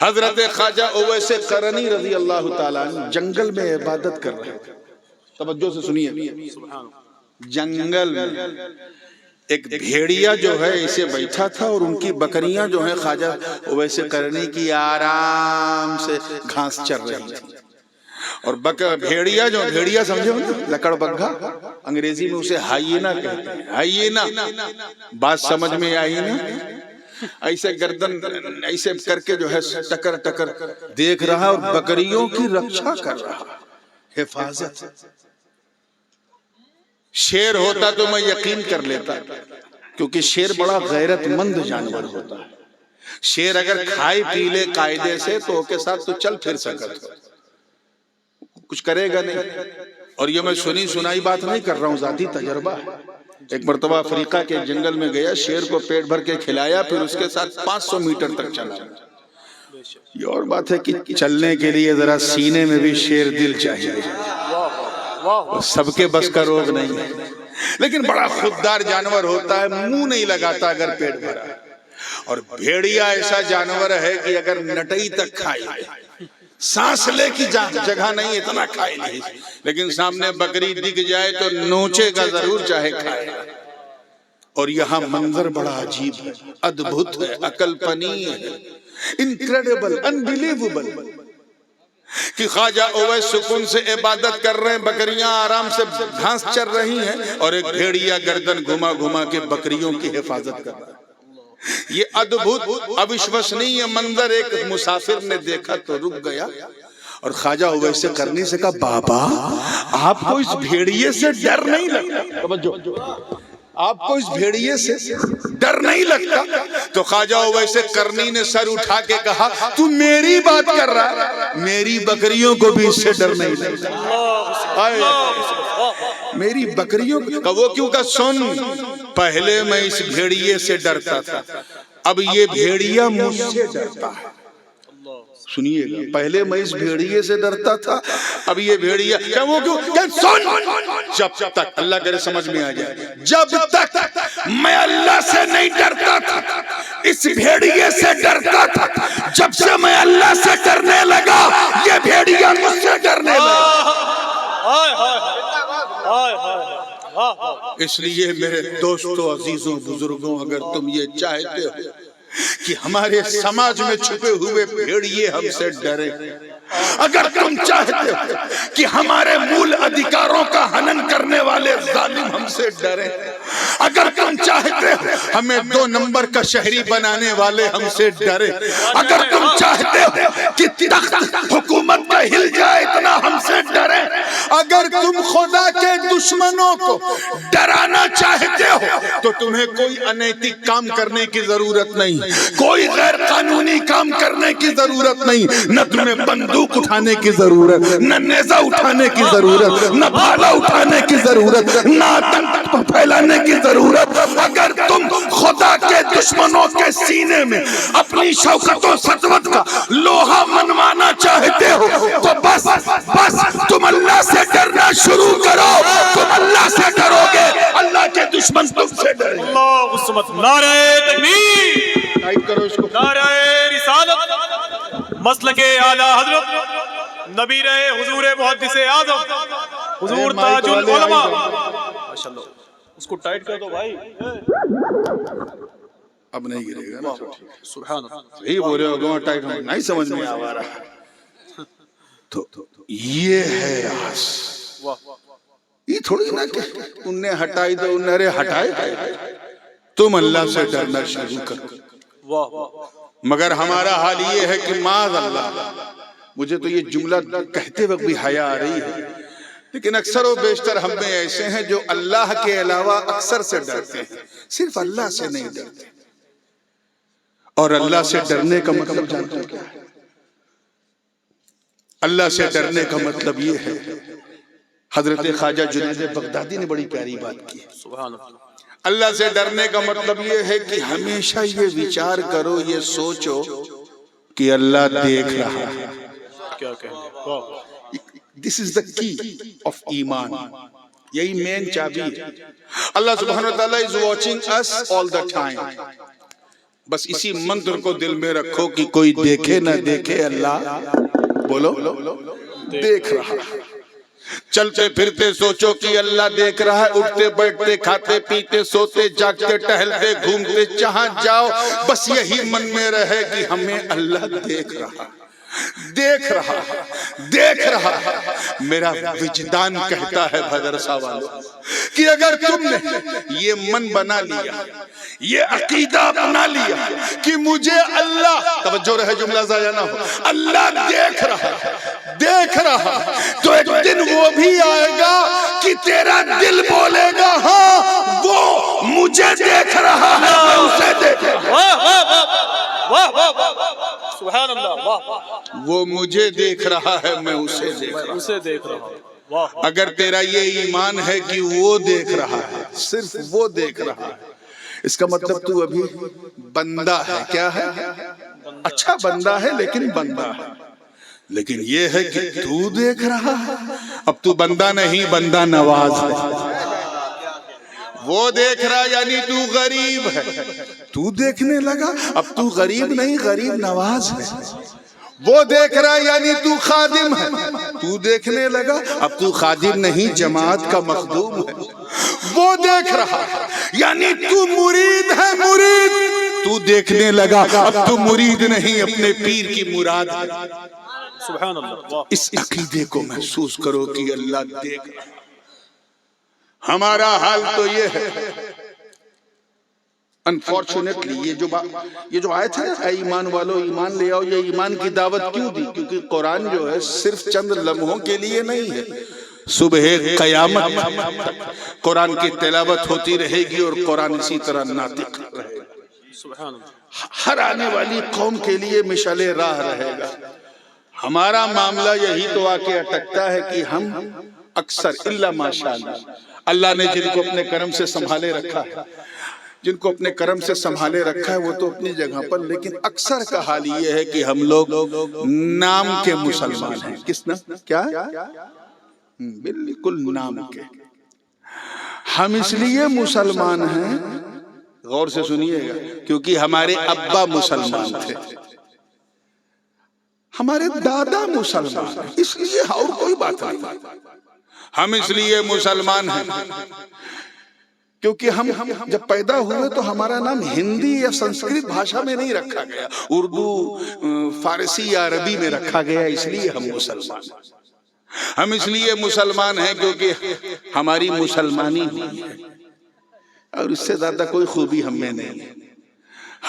Speaker 1: حضرت خواجہ اویس قرنی رضی اللہ تعالیٰ عنہ جنگل میں عبادت کر رہے تھے۔ توجہ سے سنیے، جنگل میں ایک بھیڑیا جو ہے اسے بیٹھا تھا اور ان کی بکریاں جو ہیں خواجہ اویس قرنی کی آرام سے گھاس چر رہی تھی۔ اور بھیڑیا سمجھو لکڑ بگھا، انگریزی میں اسے ہائینا کہتے ہیں، ہائینا۔ بات سمجھ میں آئی نا؟ ایسے گردن ایسے کر کے جو ہے ٹکر ٹکر دیکھ رہا اور بکریوں کی رکشا کر رہا، حفاظت۔ شیر ہوتا تو میں یقین کر لیتا، کیونکہ شیر بڑا غیرت مند جانور ہوتا ہے۔ شیر اگر کھائے پی لے قاعدے سے تو کے ساتھ تو چل پھر سکتا، کچھ کرے گا نہیں. اور یہ میں سنی سنائی بات نہیں کر رہا ہوں، ذاتی تجربہ ہے. ایک مرتبہ افریقہ کے جنگل میں گیا، شیر کو پیٹ بھر کے کھلایا، پھر اس کے ساتھ 500 میٹر تک چلا. یہ اور بات ہے کہ چلنے کے لیے ذرا سینے میں بھی شیر دل چاہیے، سب کے بس کا روگ نہیں ہے. لیکن بڑا خوددار جانور ہوتا ہے، منہ نہیں لگاتا اگر پیٹ بھرا. اور بھیڑیا ایسا جانور ہے کہ اگر نٹئی تک کھائے، سانس لے کی جگہ نہیں، اتنا کھائے نہیں، لیکن سامنے بکری دکھ جائے تو نوچے گا ضرور، چاہے کھائے. اور یہاں منظر بڑا عجیب ہے، ادبھت ہے، عقل پنی ہے، انکریڈیبل، انبیلیویبل، کہ خواجہ اویس سکون سے عبادت کر رہے ہیں، بکریاں آرام سے گھاس چر رہی ہیں، اور ایک بھیڑیا گردن گھما گھما کے بکریوں کی حفاظت کر رہا ہے. یہ ادبھت اوشوسنیہ منظر ایک مسافر نے دیکھا تو رک گیا، اور خواجہ اویس کرنی سے کہا، بابا آپ کو اس بھیڑیے سے ڈر نہیں لگتا؟ آپ کو اس بھیڑیے سے ڈر نہیں لگتا؟ تو خواجہ اویس کرنی نے سر اٹھا کے کہا، تو میری بات کر رہا ہے، میری بکریوں کو بھی اس سے ڈر نہیں لگتا. میری بکریوں کا وہ کیوں کہ سن، پہلے میں اس بھیڑیے سے ڈرتا تھا، اب یہ بھیڑیا مجھ سے ڈرتا ہے. سنیے گا، پہلے میں اس بھیڑیے سے ڈرتا تھا، اب یہ بھیڑیا کہ وہ کیوں کہ سن، جب تک اللہ کرے سمجھ میں آ جائے، جب تک میں اللہ سے نہیں ڈرتا تھا، اس بھیڑیے سے ڈرتا تھا، جب سے میں اللہ سے ڈرنے لگا، یہ بھیڑیا مجھ سے ڈرنے لگا. اس لیے میرے دوستوں، عزیزوں، بزرگوں، اگر تم یہ چاہتے ہو کہ ہمارے سماج میں چھپے ہوئے بھیڑیے ہم سے ڈرے، اگر تم چاہتے ہو کہ ہمارے مول ادھیکاروں کا ہنن کرنے والے ظالم ہم سے ڈرے، اگر تم چاہتے ہو ہمیں 2 نمبر کا شہری بنانے والے ہم سے ڈرے، اگر تم چاہتے ہو کہ تخت حکومت کا ہل جائے اتنا ہم سے ڈرے، اگر تم خدا کے دشمنوں کو ڈرانا چاہتے ہو تو تمہیں کوئی انیتک کام کرنے کی ضرورت نہیں، کوئی غیر قانونی کام کرنے کی ضرورت نہیں، نہ تمہیں بندوق اٹھانے کی ضرورت، نہ نیزہ اٹھانے کی ضرورت، نہ بھالا اٹھانے کی ضرورت، نہ آتنک پھیلانے کی ضرورت. اگر تم خدا کے دشمنوں کے سینے میں اپنی شوکت و سطوت کا لوہا منوانا چاہتے ہو تو بس تم اللہ سے ڈرنا شروع کرو. تم اللہ سے ڈرو گے، اللہ کے دشمن تم سے ڈریں.
Speaker 2: اللہ عصمت. نعرہ تکبیر، نعرہ رسالت، مسلک اعلی حضرت نبی رہے حضور محدث اعظم حضور تاج العلماء. ماشاءاللہ اس کو ٹائٹ کر دو بھائی،
Speaker 1: اب نہیں گرے گا نا.
Speaker 2: سبحان اللہ.
Speaker 1: یہی بولے ہو ٹائٹ نہیں سمجھ میں آ رہا. تو یہ ہے راز. یہ تھوڑی نہ کہ انہیں ہٹائی دو، انہیں ہٹائے، تم اللہ سے ڈرنا شروع کرو. مگر ہمارا حال یہ ہے کہ معاذ اللہ، مجھے تو یہ جملہ کہتے وقت بھی حیا آ رہی ہے، لیکن اکثر و بیشتر ہم میں ایسے ہیں جو اللہ کے علاوہ اکثر سے ڈرتے ہیں، صرف اللہ سے نہیں ڈرتے. اور اللہ سے ڈرنے کا مطلب جانتے ہو کیا ہے؟ اللہ سے ڈرنے کا مطلب یہ ہے، حضرت خواجہ جنید بغدادی نے بڑی پیاری بات کی.
Speaker 2: سبحان اللہ.
Speaker 1: اللہ سے ڈرنے کا مطلب یہ ہے کہ ہمیشہ یہ وچار کرو، یہ سوچو کہ اللہ دیکھ رہا ہے.
Speaker 2: کیا کہیں؟
Speaker 1: This is the key of ایمان. یہی مین چابی ہے. اللہ سبحانہ وتعالی is watching us all the time. بس اسی منتر کو دل میں رکھو کہ کوئی دیکھے نہ دیکھے، اللہ بولو دیکھ رہا ہے. چلتے پھرتے سوچو کہ اللہ دیکھ رہا ہے، اٹھتے بیٹھتے کھاتے پیتے سوتے جاگتے ٹہلتے گھومتے جہاں جاؤ بس یہی من میں رہے کہ ہمیں اللہ دیکھ رہا، دیکھ رہا، دیکھ رہا. میرا وجدان کہتا ہے بھدرسہ والوں کہ اگر تم نے یہ من بنا لیا، یہ عقیدہ اپنا لیا کہ مجھے اللہ، توجہ رہے جملہ ضائع نہ ہو، اللہ دیکھ رہا، دیکھ رہا، تو ایک دن وہ بھی آئے گا کہ تیرا دل بولے گا ہاں وہ مجھے دیکھ رہا ہے، میں اسے دیکھ رہا.
Speaker 2: سبحان اللہ، واہ،
Speaker 1: وہ مجھے دیکھ رہا ہے، میں اسے دیکھ رہا ہوں۔
Speaker 2: اسے دیکھ رہا ہوں، واہ،
Speaker 1: اگر تیرا یہ ایمان ہے کہ وہ دیکھ رہا ہے، صرف وہ دیکھ رہا ہے، اس کا مطلب تو ابھی بندہ ہے۔ کیا ہے؟ اچھا بندہ ہے لیکن بندہ ہے۔ لیکن یہ ہے کہ تو دیکھ رہا ہے، اب تو بندہ نہیں، بندہ نواز ہے۔ وہ دیکھ رہا یعنی تو غریب ہے، تو دیکھنے لگا، اب تو غریب نہیں، غریب نواز ہے۔ وہ دیکھ رہا یعنی تو خادم ہے، تو دیکھنے لگا، اب تو خادم نہیں، جماعت کا مخدوم ہے۔ وہ دیکھ رہا یعنی تو مرید ہے، مرید، تو دیکھنے لگا، اب تو مرید نہیں، اپنے پیر کی مراد ہے۔
Speaker 2: سبحان اللہ، واہ،
Speaker 1: اس عقیدے کو محسوس کرو کہ اللہ دیکھ رہا ہے۔ ہمارا حال تو یہ ہے، انفارچونیٹلی، یہ جو آیت ہے نا، اے ایمان والو ایمان لے آؤ، یہ ایمان کی دعوت کیوں دی؟ کیونکہ قرآن جو ہے صرف چند لمحوں کے لیے نہیں ہے، صبح قیامت تک قرآن کی تلاوت ہوتی رہے گی اور قرآن اسی طرح ناطق رہے گا۔
Speaker 2: سبحان اللہ،
Speaker 1: ہر آنے والی قوم کے لیے مشعل راہ رہے گا۔ ہمارا معاملہ یہی تو آ کے اٹکتا ہے کہ ہم اکثر الا ماشاءاللہ، اللہ نے جن کو اپنے کرم سے سنبھالے رکھا ہے، جن کو اپنے کرم سے سنبھالے رکھا ہے وہ تو اپنی جگہ پر، لیکن اکثر کا حال یہ ہے کہ ہم لوگ نام کے مسلمان ہیں۔ کس نام؟ کیا؟ بالکل نام کے۔ ہم اس لیے مسلمان ہیں، غور سے سنیے گا، کیونکہ ہمارے ابا مسلمان تھے، ہمارے دادا مسلمان ہیں، اس لیے اور کوئی بات نہیں۔ ہم اس لیے مسلمان ہیں کیونکہ ہم جب پیدا ہوئے تو ہمارا نام ہندی یا سنسکرت بھاشا میں نہیں رکھا گیا، اردو، فارسی یا عربی میں رکھا گیا، اس لیے ہم مسلمان ہیں۔ ہم اس لیے مسلمان ہیں کیونکہ ہماری مسلمانی ہوئی ہے، اور اس سے زیادہ کوئی خوبی ہم میں نہیں ہے۔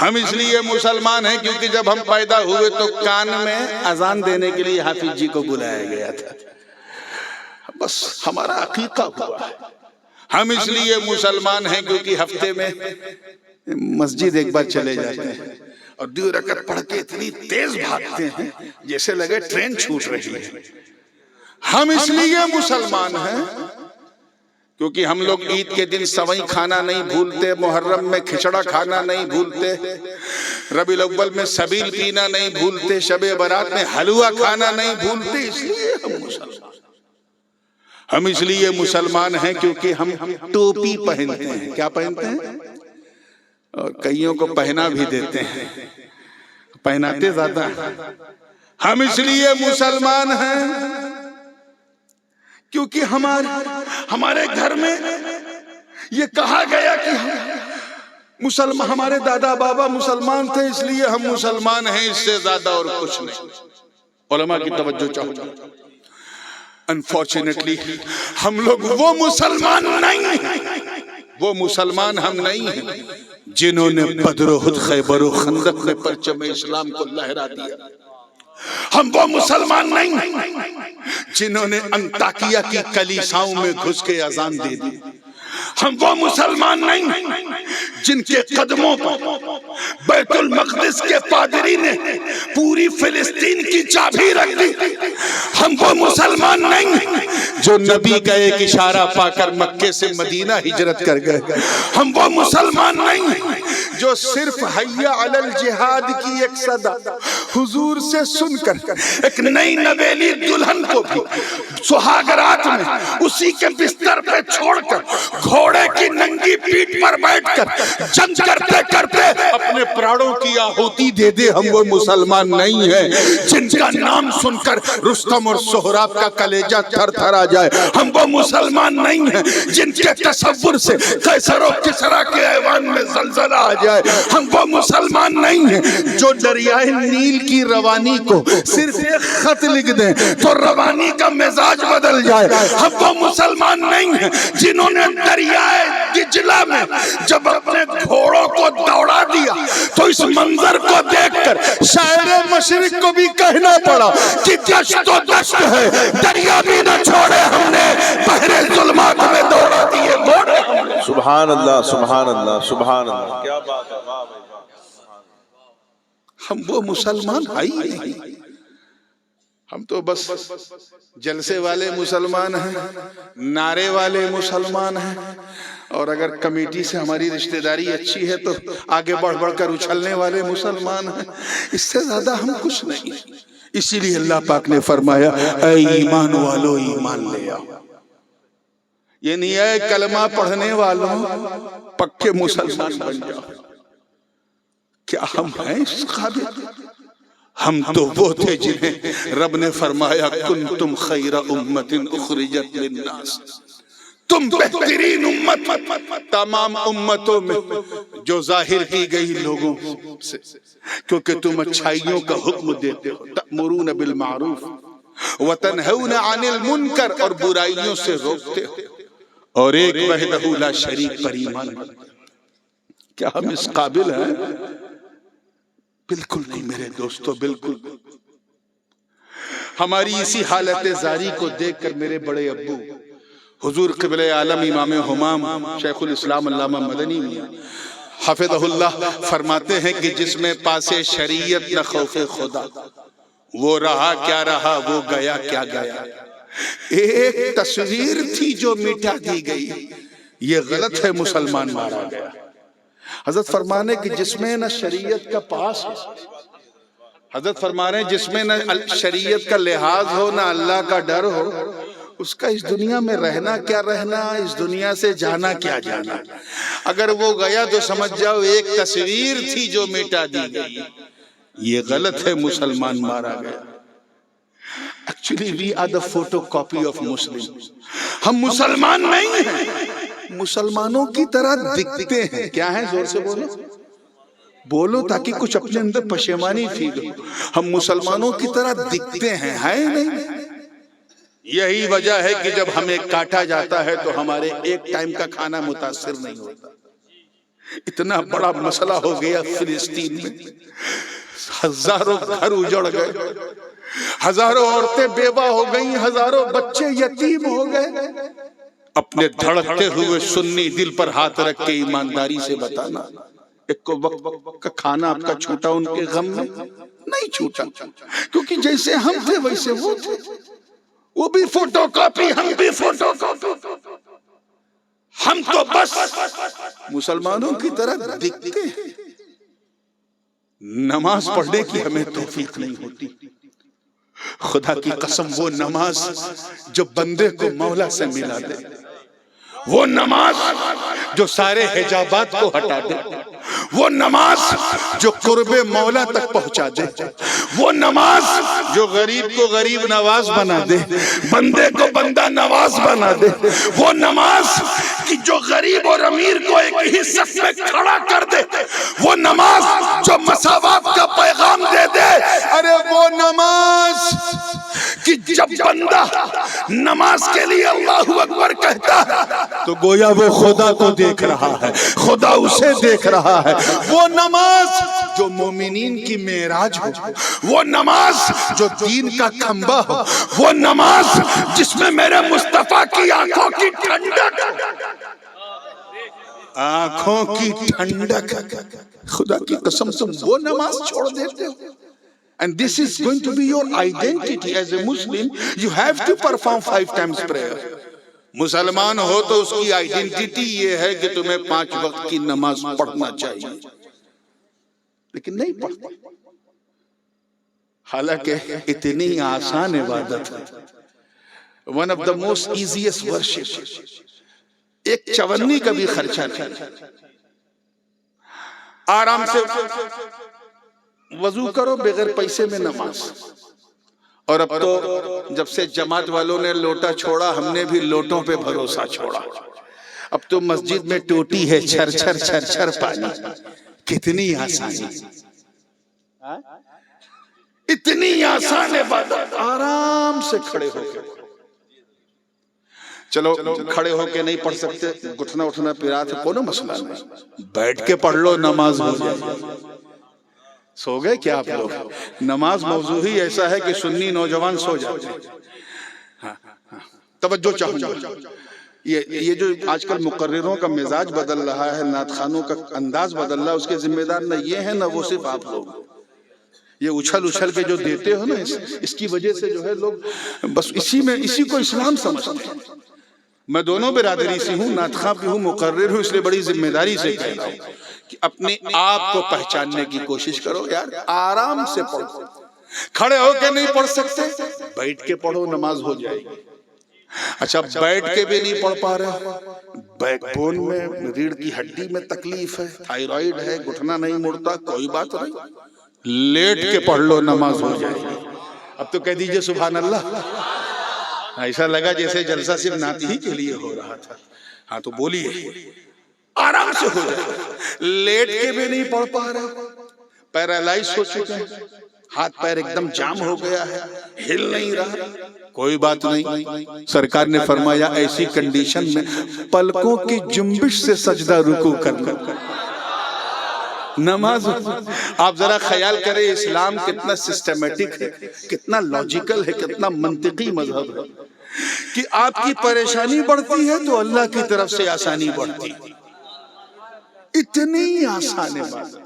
Speaker 1: ہم اس لیے مسلمان ہیں کیونکہ جب ہم پیدا ہوئے تو کان میں اذان دینے کے لیے حافظ جی کو بلایا گیا تھا، بس ہمارا عقیقہ ہوا ہے۔ ہم اس لیے مسلمان ہیں کیونکہ ہفتے میں مسجد ایک بار چلے جاتے ہیں اور 2 رکعت پڑھ کے اتنی تیز بھاگتے ہیں جیسے لگے ٹرین چھوٹ رہی ہے۔ ہم اس لیے مسلمان ہیں کیونکہ ہم لوگ عید کے دن سوئی کھانا نہیں بھولتے، محرم میں کھچڑا کھانا نہیں بھولتے، ربیع الاول میں سبیل پینا نہیں بھولتے، شب برات میں حلوہ کھانا نہیں بھولتے، اس لیے ہم مسلمان۔ ہم اس لیے مسلمان ہیں کیونکہ ہم ٹوپی پہنتے ہیں۔ کیا پہنتے ہیں؟ اور کئیوں کو پہنا بھی دیتے ہیں، پہناتے زیادہ ہیں۔ ہم اس لیے مسلمان ہیں کیونکہ ہمارے گھر میں یہ کہا گیا کہ ہمارے دادا بابا مسلمان تھے، اس لیے ہم مسلمان ہیں، اس سے زیادہ اور کچھ نہیں۔ علماء کی توجہ چاہو۔ انفارچونیٹلی ہم لوگ وہ مسلمان نہیں ہیں، وہ مسلمان ہم نہیں ہیں جنہوں نے بدر و احد، خیبر و خندق میں پرچم اسلام کو لہرا دیا۔ ہم وہ مسلمان نہیں ہیں جنہوں نے انطاکیہ کی کلیساؤں میں گھس کے اذان دے دی۔ ہم وہ مسلمان نہیں ہیں جن کے قدموں پر بیت المقدس کے پادری نے پوری فلسطین کی چابی رکھ دی۔ ہم وہ مسلمان نہیں ہیں جو نبی کا ایک اشارہ پا کر مکے سے مدینہ ہجرت کر گئے۔ ہم وہ مسلمان نہیں ہیں جو صرف حی علی الجہاد کی ایک صدا حضور سے سن کر ایک نئی نویلی دلہن کو بھی سہاگ رات میں اسی کے بستر پہ چھوڑ کر گھوڑے کی ننگی پیٹھ پر بیٹھ کر جنگ کرتے کرتے اپنے پراڑوں کی آہوتی دے دے۔ ہم وہ مسلمان نہیں ہیں جن کا نام سن کر رستم اور سہراب کا کلیجہ تھر تھر آ جائے۔ ہم وہ مسلمان نہیں ہیں جن کے تصور سے قیصر و کسریٰ کے ایوان میں زلزلہ آ جائے۔ ہم وہ مسلمان نہیں ہیں جو دریائے نیل کی روانی کو صرف ایک خط لکھ دیں تو روانی کا مزاج بدل جائے۔ ہم وہ مسلمان نہیں ہیں جنہوں نے دریائے دجلہ میں جب اپنے گھوڑوں کو دوڑا دیا تو اس منظر کو دیکھ کر شاعر مشرق کو بھی کہنا پڑا کہ دشت و دشت ہے، دریا بھی نہ چھوڑے ہم نے، بحر ظلمات میں دوڑا دیے گھوڑے۔ سبحان اللہ، سبحان اللہ، سبحان اللہ، کیا بات ہے۔ ہم وہ مسلمان ہی نہیں. ہم تو بس جلسے والے مسلمان ہیں, نعرے والے مسلمان ہیں, اور اگر کمیٹی سے ہماری رشتہ داری اچھی ہے تو آگے بڑھ بڑھ کر اچھلنے والے مسلمان ہیں. اس سے زیادہ ہم کچھ نہیں. اسی لیے اللہ پاک نے فرمایا اے ایمان والو ایمان لے آؤ. یہ نہیں ہے کلمہ پڑھنے والوں پکے مسلمان بن جاؤ. کیا ہم ہیں اس قابل؟ ہم تو وہ تھے جنہیں رب نے فرمایا کنتم خیر امت اخرجت للناس, تم بہترین امت تمام امتوں میں جو ظاہر کی گئی لوگوں سے, کیونکہ تم اچھائیوں کا حکم دیتے ہو, تأمرون بالمعروف وتنہون عن المنکر, اور برائیوں سے روکتے ہو, اور ایک وحدہ لا شریک پر ایمان. کیا ہم اس قابل ہیں؟ بالکل نہیں میرے دوستو, بالکل. ہماری اسی حالت زاری کو دیکھ کر میرے بڑے ابو حضور قبلہ عالم امام حمام شیخ الاسلام علامہ مدنی میاں حفظہ اللہ فرماتے ہیں کہ جس میں پاسے شریعت نہ خوف خدا, وہ رہا کیا رہا, وہ گیا کیا گیا. ایک تصویر تھی جو مٹا دی گئی, یہ غلط ہے, مسلمان مارا گیا. حضرت فرمانے کہ جس میں نہ شریعت کا پاس ہے, حضرت فرمانے جس میں نہ شریعت کا لحاظ ہو نہ اللہ کا ڈر ہو, اس کا اس دنیا میں رہنا کیا رہنا, اس دنیا سے جانا کیا جانا. اگر وہ گیا تو سمجھ جاؤ ایک تصویر تھی جو مٹا دی گئی. یہ غلط ہے, مسلمان مارا گیا. Actually we are the photocopy of Muslims. ہم مسلمان نہیں ہیں, مسلمانوں کی طرح دکھتے ہیں. کیا ہیں؟ زور سے بولو, بولو تاکہ کچھ اپنے اندر پشیمانی فیل ہو. ہم مسلمانوں کی طرح دکھتے ہیں نہیں. یہی وجہ ہے کہ جب ہمیں کاٹا جاتا ہے تو ہمارے ایک ٹائم کا کھانا متاثر نہیں ہوتا. اتنا بڑا مسئلہ ہو گیا فلسطین میں, ہزاروں گھر اجڑ گئے, ہزاروں عورتیں بیوہ ہو گئیں, ہزاروں بچے یتیم ہو گئے. اپنے دھڑکتے ہوئے سنی دل پر ہاتھ رکھ کے ایمانداری سے بتانا, ایک کو وقت کا کھانا آپ کا چھوٹا ان کے غم میں نہیں چھوٹا, کیونکہ جیسے ہم تھے ویسے وہ تھے. وہ بھی فوٹو کاپی, ہم بھی فوٹو کاپی. ہم تو بس مسلمانوں کی طرح دکھتے ہیں. نماز پڑھنے کی ہمیں توفیق نہیں ہوتی. خدا کی قسم وہ نماز جو بندے کو مولا سے ملا دے, وہ نماز جو سارے حجابات کو ہٹا دے, وہ نماز جو قرب مولا تک پہنچا دے, وہ نماز جو غریب کو غریب نواز بنا دے, بندے کو بندہ نواز بنا دے, وہ نماز کی جو غریب اور امیر کو ایک ہی صف میں کھڑا کر دے, وہ نماز جو مساوات کا پیغام دے دے. ارے وہ نماز کہ جب بندہ نماز کے لیے اللہ اکبر کہتا ہے تو گویا وہ خدا کو دیکھ رہا ہے, خدا اسے دیکھ رہا ہے. وہ نماز جو مومنین کی معراج ہو, وہ نماز جو دین کا کھمبا ہو, وہ نماز جس میں میرے مصطفیٰ کی آنکھوں کی ٹھنڈک, آنکھوں کی ٹھنڈک. خدا کی قسم تم وہ نماز چھوڑ دیتے ہو. And this is going to be your identity as a Muslim. You have to perform 5 times prayer. مسلمان ہو تو اس کی آئیڈینٹی یہ ہے کہ تمہیں 5 وقت کی نماز پڑھنا چاہیے, لیکن نہیں پڑھتا. حالانکہ اتنی آسان عبادت ہے. One of the most easiest worship. ایک چونی کا بھی خرچہ نہیں, آرام سے وضو کرو بغیر پیسے میں نماز. اور اب تو جب سے جماعت والوں نے لوٹا چھوڑا, ہم نے بھی لوٹوں پہ بھروسہ چھوڑا. اب تو مسجد میں ٹوٹی ہے, چھر چھر چھر چھر پانی. کتنی آسانی, اتنی آسان عبادت, آرام سے کھڑے ہو کے. چلو کھڑے ہو کے نہیں پڑھ سکتے, گھٹنا اٹھنا پیرا تھا, کوئی مسئلہ نہیں, بیٹھ کے پڑھ لو, نماز ہو جائے. سو گئے کیا آپ لوگ؟ نماز موضوع ہی ایسا ہے کہ سنی نوجوان سو جاتے ہیں. توجہ چاہوں گا, یہ جو آج کل مقرروں کا مزاج بدل رہا ہے, نعت خوانوں کا انداز بدل رہا ہے, اس کے ذمہ دار نہ یہ ہیں نہ وہ صرف آپ لوگ. یہ اچھل اچھل کے جو دیتے ہو نا، اس کی وجہ سے جو ہے لوگ بس اسی کو اسلام سمجھتے ہیں۔ میں دونوں برادری سے ہوں، نعت خواں بھی ہوں، مقرر ہوں، اس لیے بڑی ذمہ داری سے کہہ رہا ہوں کہ اپنے آپ کو پہچاننے کی کوشش کرو یار، آرام سے پڑھو، کھڑے ہو کے نہیں پڑھ سکتے بیٹھ کے پڑھو، نماز ہو جائے گی۔ اچھا بیٹھ کے بھی نہیں پڑھ پا رہے، بیک بون میں، ریڑھ کی ہڈی میں تکلیف ہے، تھائرائیڈ ہے، گھٹنا نہیں مڑتا، کوئی بات نہیں، لیٹ کے پڑھ لو، نماز ہو جائے گی۔ اب تو کہہ دیجئے سبحان اللہ۔ ایسا لگا جیسے جلسہ صرف نعت ہی کے لیے ہو رہا تھا۔ ہاں تو بولیے، آرام سے ہو جائے۔ لیٹ کے بھی نہیں پڑھ پا رہے، پیرالائز ہو چکے ہیں، ہاتھ پیر ایک دم جام ہو گیا ہے، ہل نہیں رہا، کوئی بات نہیں۔ سرکار نے فرمایا ایسی کنڈیشن میں پلکوں کی جنبش سے سجدہ رکوع کرنا، نماز۔ آپ ذرا خیال کریں اسلام کتنا سسٹمیٹک ہے، کتنا لاجیکل ہے، کتنا منطقی مذہب ہے کہ آپ کی پریشانی بڑھتی ہے تو اللہ کی طرف سے آسانی بڑھتی ہے، اتنی آسان ہے بات۔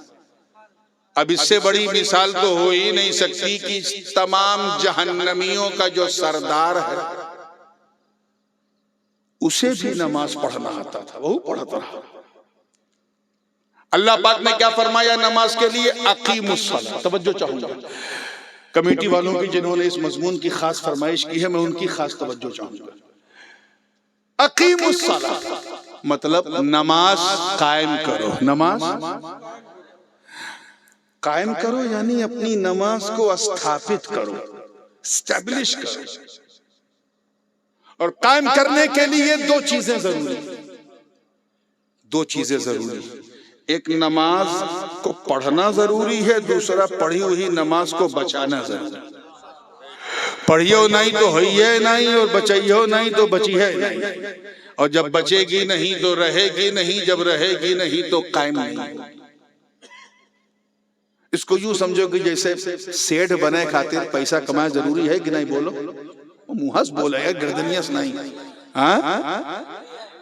Speaker 1: اب اس سے بڑی مثال تو ہو ہی نہیں سکتی کہ تمام جہنمیوں کا جو سردار ہے اسے بھی نماز پڑھنا آتا تھا، وہ پڑھتا رہا۔ اللہ پاک نے کیا فرمایا نماز کے لیے؟ اقیم الصلاۃ۔ توجہ چاہوں گا کمیٹی والوں کی جنہوں نے اس مضمون کی خاص فرمائش کی ہے، میں ان کی خاص توجہ چاہوں گا۔ اقیم الصلاۃ مطلب نماز قائم کرو، نماز قائم کرو یعنی اپنی نماز کو استھاپت کرو، اسٹیبلش کرو۔ اور قائم کرنے کے لیے دو چیزیں ضروری، دو چیزیں ضروری، ایک نماز کو پڑھنا ضروری ہے، دوسرا پڑھی ہوئی نماز کو بچانا ضروری۔ پڑھیو نہیں تو ہوئیے نہیں، اور بچائیو نہیں تو بچی ہے نہیں، اور جب بچے گی نہیں تو رہے گی نہیں، جب رہے گی نہیں تو قائم نہیں۔ اس کو یوں سمجھو کہ جیسے سیٹھ بنے خاطر پیسہ کمایا ضروری ہے کہ نہیں؟ بولو، منہس بولا ہے، گردنیس نہیں۔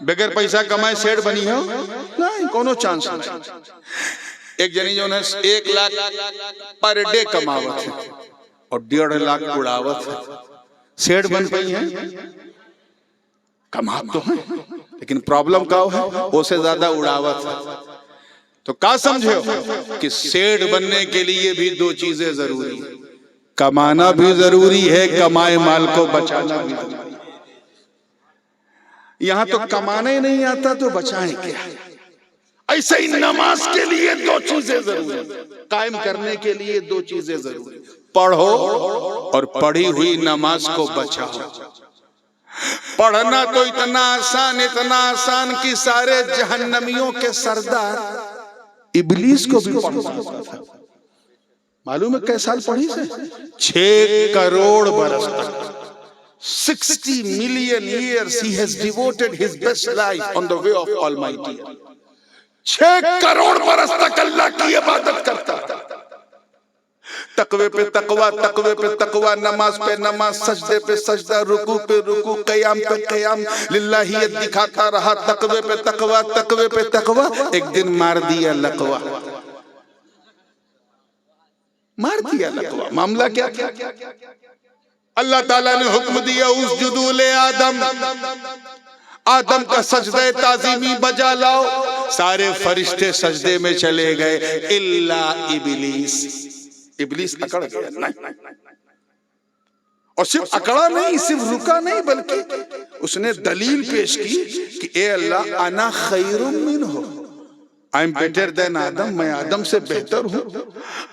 Speaker 1: بغیر پیسہ کمائے سیٹھ بنی ہو نہیں، کونو چانس نہیں۔ ایک جنی جو نے 1 لاکھ پر ڈے کماوت ہے اور 1.5 لاکھ اڑاوت ہے، سیٹھ بن پئی ہیں، کمات تو ہیں لیکن پرابلم کاؤ ہے وہ سے زیادہ اڑاوت ہے۔ تو کیا سمجھے ہو کہ سیٹھ بننے کے لیے بھی دو چیزیں ضروری ہیں، کمانا بھی ضروری ہے، کمائے مال کو بچانا بھی ضروری ہے۔ یہاں تو کمانے نہیں آتا تو بچائیں کیا؟ ایسے ہی نماز کے لیے دو چیزیں ضروری ہیں، قائم کرنے کے لیے دو چیزیں ضروری ہیں، پڑھو اور پڑھی ہوئی نماز کو بچاؤ۔ پڑھنا تو اتنا آسان کہ سارے جہنمیوں کے سردار ابلیس کو بھی پڑھنا تھا۔ معلوم ہے کئی سال پڑھی سے؟ 6 کروڑ برس تک، 60 million years he has devoted his best life on the way of Almighty۔ 6 crore برس تک اللہ کی عبادت کرتا تھا، تقوی پہ تقوی، تقوی پہ تقوی، نماز پہ نماز، سجدے پہ سجدہ، رکوع پہ رکوع، قیام پہ قیام، للہیت دکھاتا رہا، تقوی پہ تقوی، تقوی پہ تقوی۔ ایک دن مار دیا لقوہ، مار دیا لقوہ۔ معاملہ کیا تھا؟ اللہ تعالیٰ نے حکم دیا اسجدوا لآدم، آدم کا سجدہ تعظیمی بجا لاؤ۔ سارے فرشتے سجدے میں چلے گئے الا ابلیس۔ ابلیس اکڑ گیا نہیں، اور صرف اکڑا نہیں، صرف رکا نہیں، بلکہ اس نے دلیل پیش کی کہ اے اللہ انا خیر منہ، I'm better than آدم، میں آدم سے بہتر ہوں،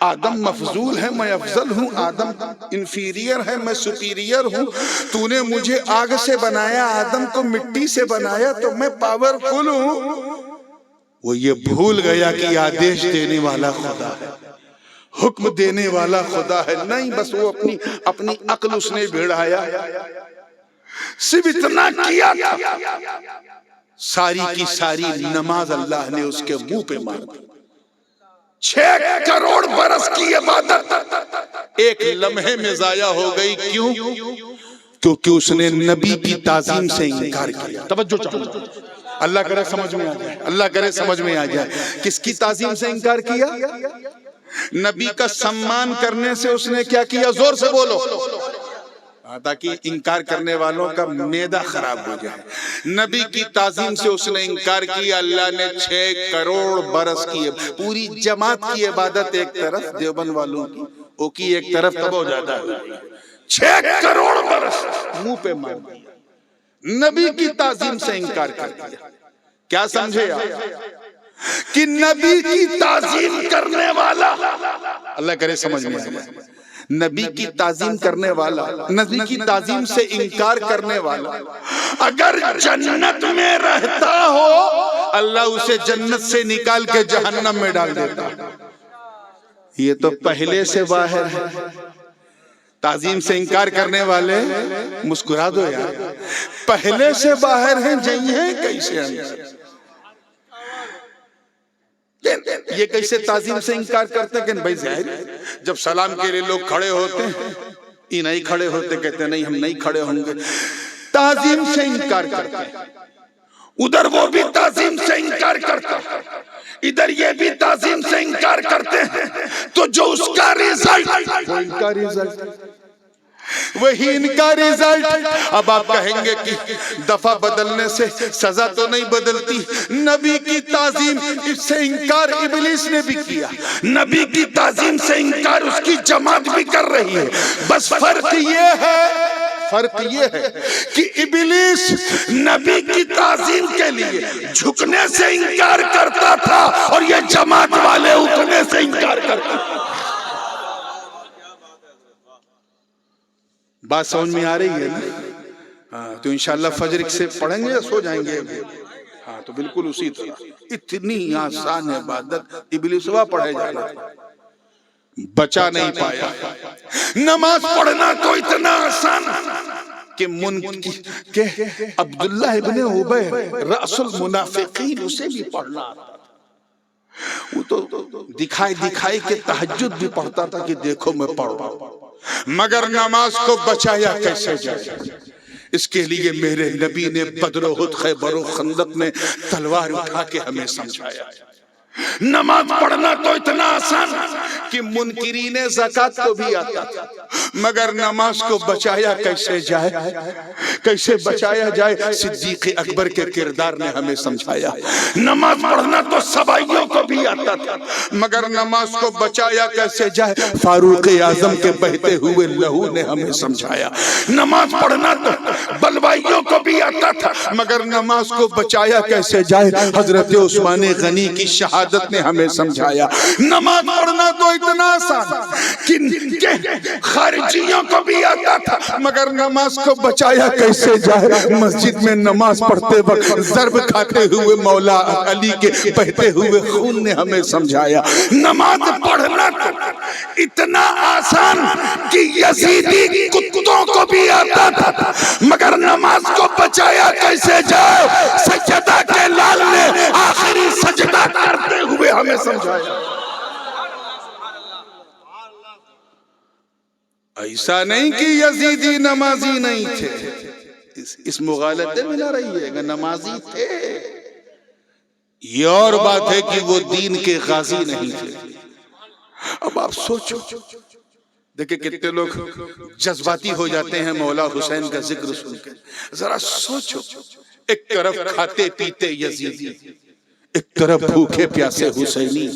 Speaker 1: آدم مفضول ہے میں افضل ہوں، آدم انفیریئر ہے میں سپیریئر ہوں، تو نے مجھے آگ سے بنایا، آدم کو مٹی سے بنایا، تو میں پاورفل ہوں۔ وہ یہ بھول گیا کہ آدیش دینے والا خدا ہے، حکم دینے والا خدا ہے، نہیں بس وہ اپنی عقل اس نے بھیڑایا۔ صرف اتنا کیا تھا، ساری کی ساری نماز اللہ نے اس کے منہ پہ مار دی۔ 6 کروڑ برس کی عبادت ایک لمحے میں ضائع ہو گئی۔ کیوں؟ کیونکہ اس نے نبی کی تعظیم سے انکار کیا۔ توجہ چاہوں، اللہ کرے سمجھ میں آ جائے، اللہ کرے سمجھ میں آ جائے۔ کس کی تعظیم سے انکار کیا؟ نبی کا سمان کرنے سے اس نے کیا کیا؟ زور سے بولو، تاکہ انکار کرنے والوں کا معدہ خراب ہو جائے۔ نبی کی تعظیم سے اس نے انکار کیا، اللہ نے 6 کروڑ برس کی پوری جماعت کی عبادت ایک طرف، دیوبند والوں کی ایک طرف، تب ہو جاتا ہے 6 کروڑ برس منہ پہ مار دیا، نبی کی تعظیم سے انکار کر دیا۔ کیا سمجھے آپ کہ نبی کی تعظیم کرنے والا، اللہ کرے سمجھ میں آئے، نبی کی تعظیم کرنے والا، نبی کی تعظیم سے انکار کرنے والا اگر جنت میں رہتا ہو، اللہ اسے جنت سے نکال کے جہنم میں ڈال دیتا۔ یہ تو پہلے سے باہر ہے۔ تعظیم سے انکار کرنے والے مسکرا دو یار، پہلے سے باہر ہیں، جائیں کیسے اندر؟ یہ کیسے تعظیم سے انکار کرتے ہیں؟ کہ بھائی ظاہر جب سلام کے لیے لوگ کھڑے ہوتے ہیں، یہ نہیں کھڑے ہوتے، کہتے ہیں نہیں ہم نہیں کھڑے ہوں گے، تعظیم سے انکار کرتے ہیں۔ ادھر وہ بھی تعظیم سے انکار کرتا ہے، ادھر یہ بھی تعظیم سے انکار کرتے ہیں، تو جو اس کا ریزلٹ، وہ ان کا ریزلٹ، وہی ان کا ریزلٹ۔ اب آپ کہیں گے کہ دفعہ بدلنے سے سزا تو نہیں بدلتی، نبی کی تعظیم سے انکار ابلیس نے بھی کیا، نبی کی تعظیم سے انکار اس کی جماعت بھی کر رہی ہے، بس فرق یہ ہے کہ ابلیس نبی کی تعظیم کے لیے جھکنے سے انکار کرتا تھا اور یہ جماعت والے اٹھنے سے انکار کرتے تھے۔ بات سمجھ میں آ رہی ہے نا؟ تو انشاءاللہ فجر سے پڑھیں گے یا سو جائیں گے؟ ہاں تو بالکل اسی طرح، اتنی آسان عبادت ابلیس ہوا پڑھے جا رہا تھا، بچا نہیں پایا۔ نماز پڑھنا تو اتنا آسان کہ عبداللہ ابن ابی رأس المنافقین اسے بھی پڑھنا آتا، وہ تو دکھائی کے تہجد بھی پڑھتا تھا کہ دیکھو میں پڑھ رہا ہوں، مگر نماز کو بچایا کیسے جائے؟ اس کے لیے میرے نبی نے بدر و احد خیبر و خندق میں تلوار اٹھا کے ہمیں سمجھایا۔ نماز پڑھنا تو اتنا آسان کہ منکرین زکات کو بھی آتا تھا، مگر نماز کو بچایا کیسے جائے؟ کیسے بچایا جائے؟ صدیق اکبر کے کردار نے ہمیں سمجھایا۔ نماز پڑھنا تو سبائیوں کو بھی آتا تھا، مگر نماز کو بچایا کیسے جائے؟ فاروق اعظم کے بہتے ہوئے لہو نے ہمیں سمجھایا۔ نماز پڑھنا تو بلوائیوں کو بھی آتا تھا، مگر نماز کو بچایا کیسے جائے؟ حضرت عثمان غنی کی شہادت نے ہمیں سمجھایا۔ نماز پڑھنا تو اتنا آسان کہ خارجیوں کو بھی آتا تھا، مگر نماز کو بچایا کیسے جائے؟ مسجد میں نماز پڑھتے وقت ضرب کھاتے ہوئے مولا علی کے بہتے ہوئے خون نے ہمیں سمجھایا۔ نماز پڑھنا تو اتنا آسان کہ یزیدی کتوں کو بھی آتا تھا، مگر نماز کو بچایا کیسے جائے؟ سجدہ کے لال نے آخری سجدہ کرتے ہوئے ہمیں سمجھایا۔ ایسا نہیں کہ یزیدی نمازی نہیں تھے، اس مغالطے میں نہ رہیے گا، نمازی تھے، یہ اور بات ہے کہ وہ دین کے غازی نہیں تھے۔ اب آپ سوچو، دیکھیں کتنے لوگ جذباتی ہو جاتے ہیں مولا حسین کا ذکر سن کے، ذرا سوچو، ایک طرف کھاتے پیتے یزیدی، ایک طرف بھوکے پیاسے حسینی،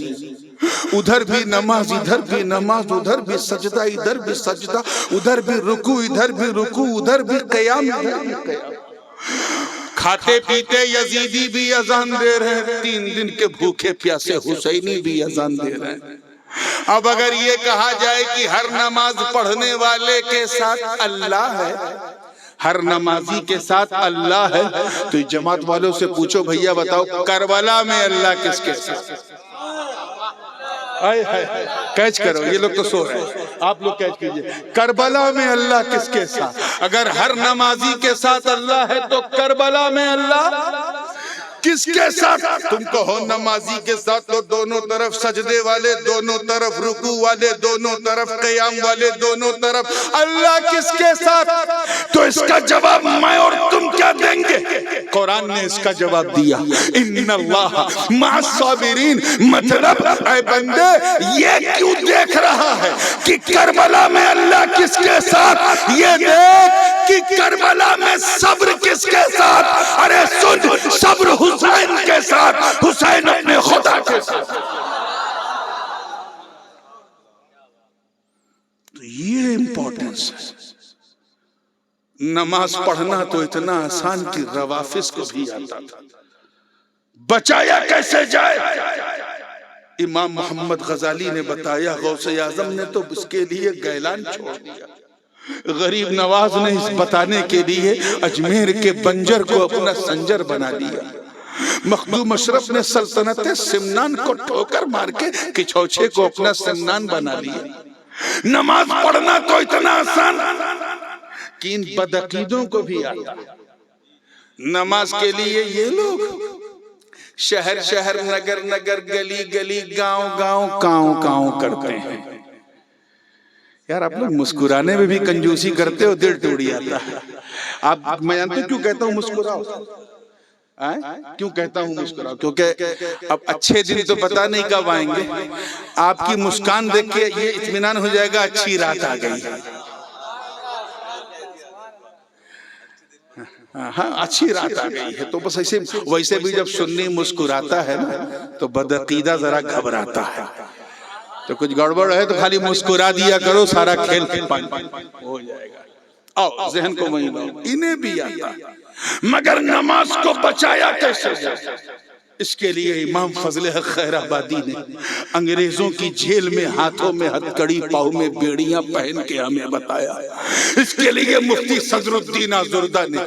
Speaker 1: ادھر بھی نماز ادھر بھی نماز، ادھر بھی سجدہ ادھر بھی سجدہ، ادھر بھی رکوع ادھر بھی رکوع، ادھر بھی قیام ادھر بھی قیام۔ کھاتے پیتے یزیدی بھی اذان دے رہے ہیں، 3 دن کے بھوکے پیاسے حسینی بھی اذان دے رہے ہیں۔ اب اگر یہ کہا جائے کہ ہر نماز پڑھنے والے کے ساتھ اللہ ہے، ہر نمازی کے ساتھ اللہ ہے، تو جماعت والوں سے پوچھو بھیا بتاؤ کربلا میں اللہ کس کے ساتھ؟ کیچ کرو، یہ لوگ تو سو رہے ہیں، آپ لوگ کیچ کیجئے، کربلا میں اللہ کس کے ساتھ؟ اگر ہر نمازی کے ساتھ اللہ ہے تو کربلا میں اللہ کس کے ساتھ؟ تم کہو نمازی کے ساتھ، تو دونوں طرف سجدے والے، دونوں طرف رکوع والے، دونوں طرف قیام والے، دونوں طرف۔ اللہ کس کے ساتھ؟ تو اس کا جواب میں اور تم کیا دیں گے؟ قرآن نے اس کا جواب دیا، ان اللہ مع الصابرین۔ مطلب اے بندے یہ کیوں دیکھ رہا ہے کہ کربلا میں اللہ کس کے ساتھ؟ یہ دیکھ کہ کربلا میں صبر کس کے ساتھ؟ ارے سن، صبر حسین کے ساتھ، حسین اپنے خدا کے ساتھ۔ تو یہ امپورٹنس ہے۔ نماز پڑھنا تو اتنا آسان کہ روافظ کو بھی آتا تھا، بچایا کیسے جائے؟ امام محمد غزالی نے بتایا، غوث اعظم نے تو اس کے لیے گیلان چھوڑ دیا، غریب نواز نے اس بتانے کے لیے اجمیر کے بنجر کو اپنا سنجر بنا دیا، مخدوم اشرف نے سلطنت سمنان کو ٹھوکر مار کے کچھوچے کو اپنا سمنان بنا لیا۔ نماز پڑھنا تو اتنا آسان کہ ان بدعقیدوں کو بھی آتا۔ نماز کے لیے یہ لوگ شہر شہر، نگر نگر، گلی گلی، گاؤں گاؤں، کاؤں کاؤں کرتے ہیں۔ یار آپ لوگ مسکرانے میں بھی کنجوسی کرتے ہو، دل ٹوٹ جاتا ہے۔ آپ میں جانتے کیوں کہتا ہوں مسکراؤ؟ کیوں کہتا ہوں مسکراؤ؟ کیونکہ اب اچھے دن تو پتہ نہیں کب آئیں گے۔ آپ کی مسکان دیکھ کے یہ اطمینان ہو جائے گا اچھی رات آ گئی۔ ہاں اچھی رات آ گئی ہے۔ تو بس ایسے، ویسے بھی جب سنی مسکراتا ہے نا تو بدعقیدہ ذرا گھبراتا ہے۔ تو کچھ گڑبڑ ہے تو خالی مسکرا دیا کرو، سارا کھیل ہو جائے گا۔ آؤ ذہن کو وہیں لاؤ، انہیں بھی آتا، مگر نماز کو بچایا کیسے جائے؟ اس کے لیے امام فضل حق خیر آبادی نے انگریزوں کی جیل میں ہاتھوں میں ہتھکڑی، پاؤں میں بیڑیاں پہن کے ہمیں بتایا۔ اس کے لیے مفتی صدر الدین آزردہ نے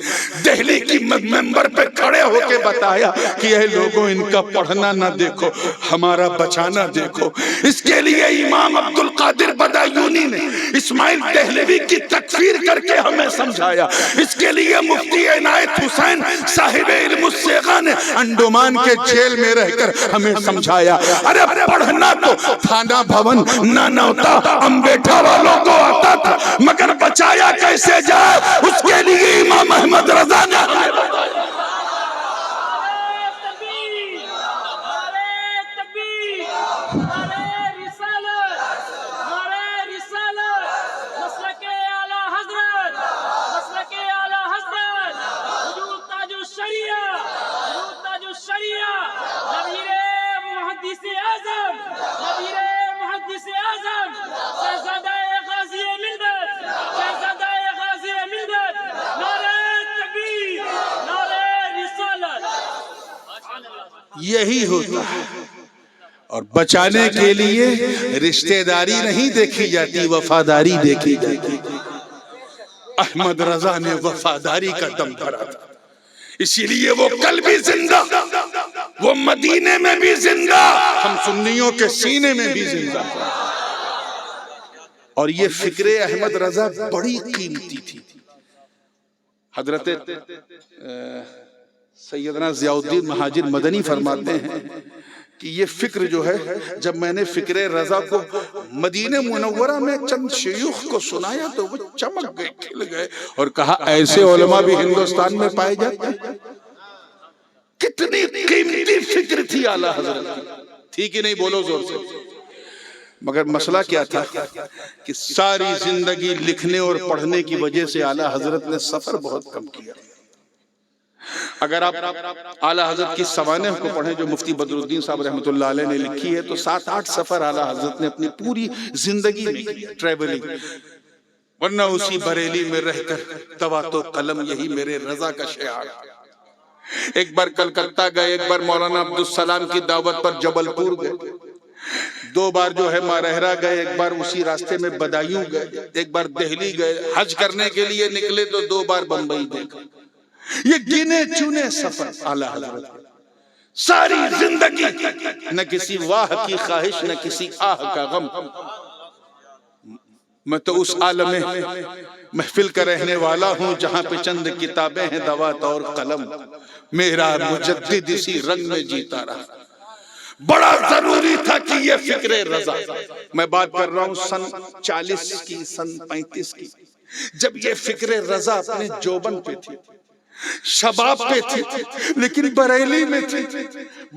Speaker 1: دہلی کی ممبر پہ کھڑے ہو کے بتایا کہ اے لوگوں ان کا پڑھنا نہ دیکھو، ہمارا بچانا دیکھو۔ اس کے لیے امام عبد القادر بدایونی نے اسماعیل دہلوی کی تکفیر کر کے ہمیں سمجھایا۔ اس کے لیے مفتی عنایت حسین صاحب علم الصیغہ نے انڈمان کے جیل میں رہ کر ہمیں سمجھایا۔ ارے پڑھنا تو تھانہ بھون، نانوتا، امبیٹھا والوں کو آتا تھا، مگر بچایا کیسے جائے؟ اس کے لیے امام احمد رضا نے ہمیں بتایا۔ یہی ہوتا ہے۔ اور بچانے کے لیے رشتہ داری نہیں دیکھی جاتی، وفاداری دیکھی جاتی۔ احمد رضا نے وفاداری کا دم بھرا تھا، اسی لیے وہ کل بھی زندہ، وہ مدینے میں بھی زندہ، ہم سنیوں کے سینے میں بھی زندہ۔ اور یہ فکر احمد رضا بڑی قیمتی تھی۔ حضرت سیدنا ضیاء الدین مہاجر مدنی فرماتے ہیں کہ یہ فکر جو ہے، جب میں نے فکر رضا کو مدینہ منورہ میں چند شیوخ کو سنایا تو وہ چمک گئے، کھل گئے اور کہا ایسے علماء بھی ہندوستان میں پائے جاتے ہیں۔ کتنی قیمتی فکر تھی اعلیٰ حضرت کی، تھی کہ نہیں؟ بولو زور سے۔ مگر مسئلہ کیا تھا کہ ساری زندگی لکھنے اور پڑھنے کی وجہ سے اعلیٰ حضرت نے سفر بہت کم کیا۔ اگر آپ اعلیٰ حضرت کی سوانح کو پڑھیں جو مفتی بدر الدین صاحب رحمۃ اللہ علیہ نے لکھی ہے، تو 7-8 سفر اعلیٰ حضرت نے اپنی پوری زندگی میں کیا، ٹریولنگ۔ ورنہ اسی بریلی میں رہ کر دوات و قلم یہی میرے رضا کا شعار۔ ایک بار کلکتہ گئے، ایک بار مولانا عبدالسلام کی دعوت پر جبل پور گئے، 2 بار جو ہے مارہرہ گئے، ایک بار اسی راستے میں بدایوں گئے، ایک بار دہلی گئے، حج کرنے کے لیے نکلے تو 2 بار بمبئی دیکھا۔ یہ گنے چنے سفر اعلیٰ حضرت، ساری زندگی نہ کسی واہ کی خواہش، نہ کسی آہ کا غم۔ میں تو اس عالم محفل کا رہنے والا ہوں جہاں پہ چند کتابیں ہیں دوات اور قلم، میرا مجدد اسی رنگ میں جیتا رہا۔ بڑا ضروری تھا کہ یہ فکر رضا، میں بات کر رہا ہوں سن 40 کی، سن 35 کی، جب یہ فکر رضا اپنے جوبن پہ تھی، شباب پہ تھی، لیکن بریلی میں تھی،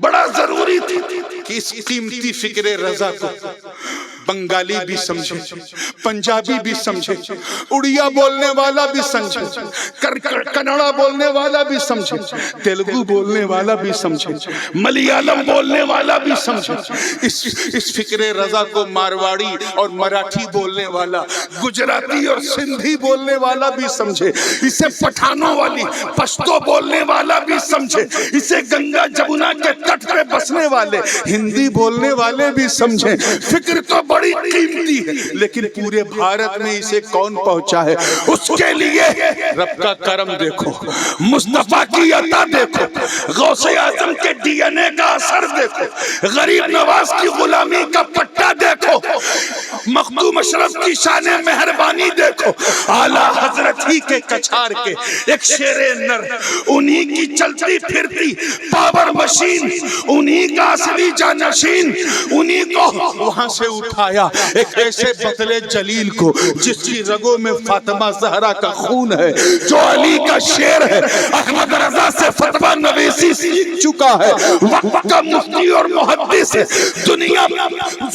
Speaker 1: بڑا ضروری تھا کہ اس قیمتی فکر رضا کو بنگالی بھی سمجھے، پنجابی بھی سمجھے، اڑیا بولنے والا بھی سمجھے، کنڑا بولنے والا بھی سمجھے، تیلگو بولنے والا بھی سمجھے، ملیالم بولنے والا بھی سمجھے۔ اس فکر رضا کو مارواڑی اور مراٹھی بولنے والا، گجراتی اور سندھی بولنے والا بھی سمجھے، اسے پٹھانوں والی پشتو بولنے والا بھی سمجھے، اسے گنگا جمنا کے تٹ پہ بسنے والے ہندی بولنے والے بھی سمجھے۔ فکر تو بڑی قیمتی ہے، لیکن پورے بھارت میں اسے کون پہنچا ہے؟ اس کے لیے رب کا کرم دیکھو، مصطفیٰ کی عطا دیکھو، غوث اعظم کے ڈی این اے کا اثر دیکھو، غریب نواز کی غلامی کا پٹا دیکھو، مخدوم اشرف کی شان مہربانی دیکھو، اعلیٰ حضرت ہی کے کچھار کے ایک شیر نر، انہی کی چلتی پھرتی پاور مشین، انہی کا اصلی جانشین، انہی کو وہاں سے اٹھایا ایک ایسے بدلے جلیل کو جس کی رگوں میں فاطمہ زہرا کا خون ہے، جو علی کا شیر ہے، احمد رضا سے فتویٰ نویسی سیکھ چکا ہے، وقت کا مفتی اور محدث ہے، دنیا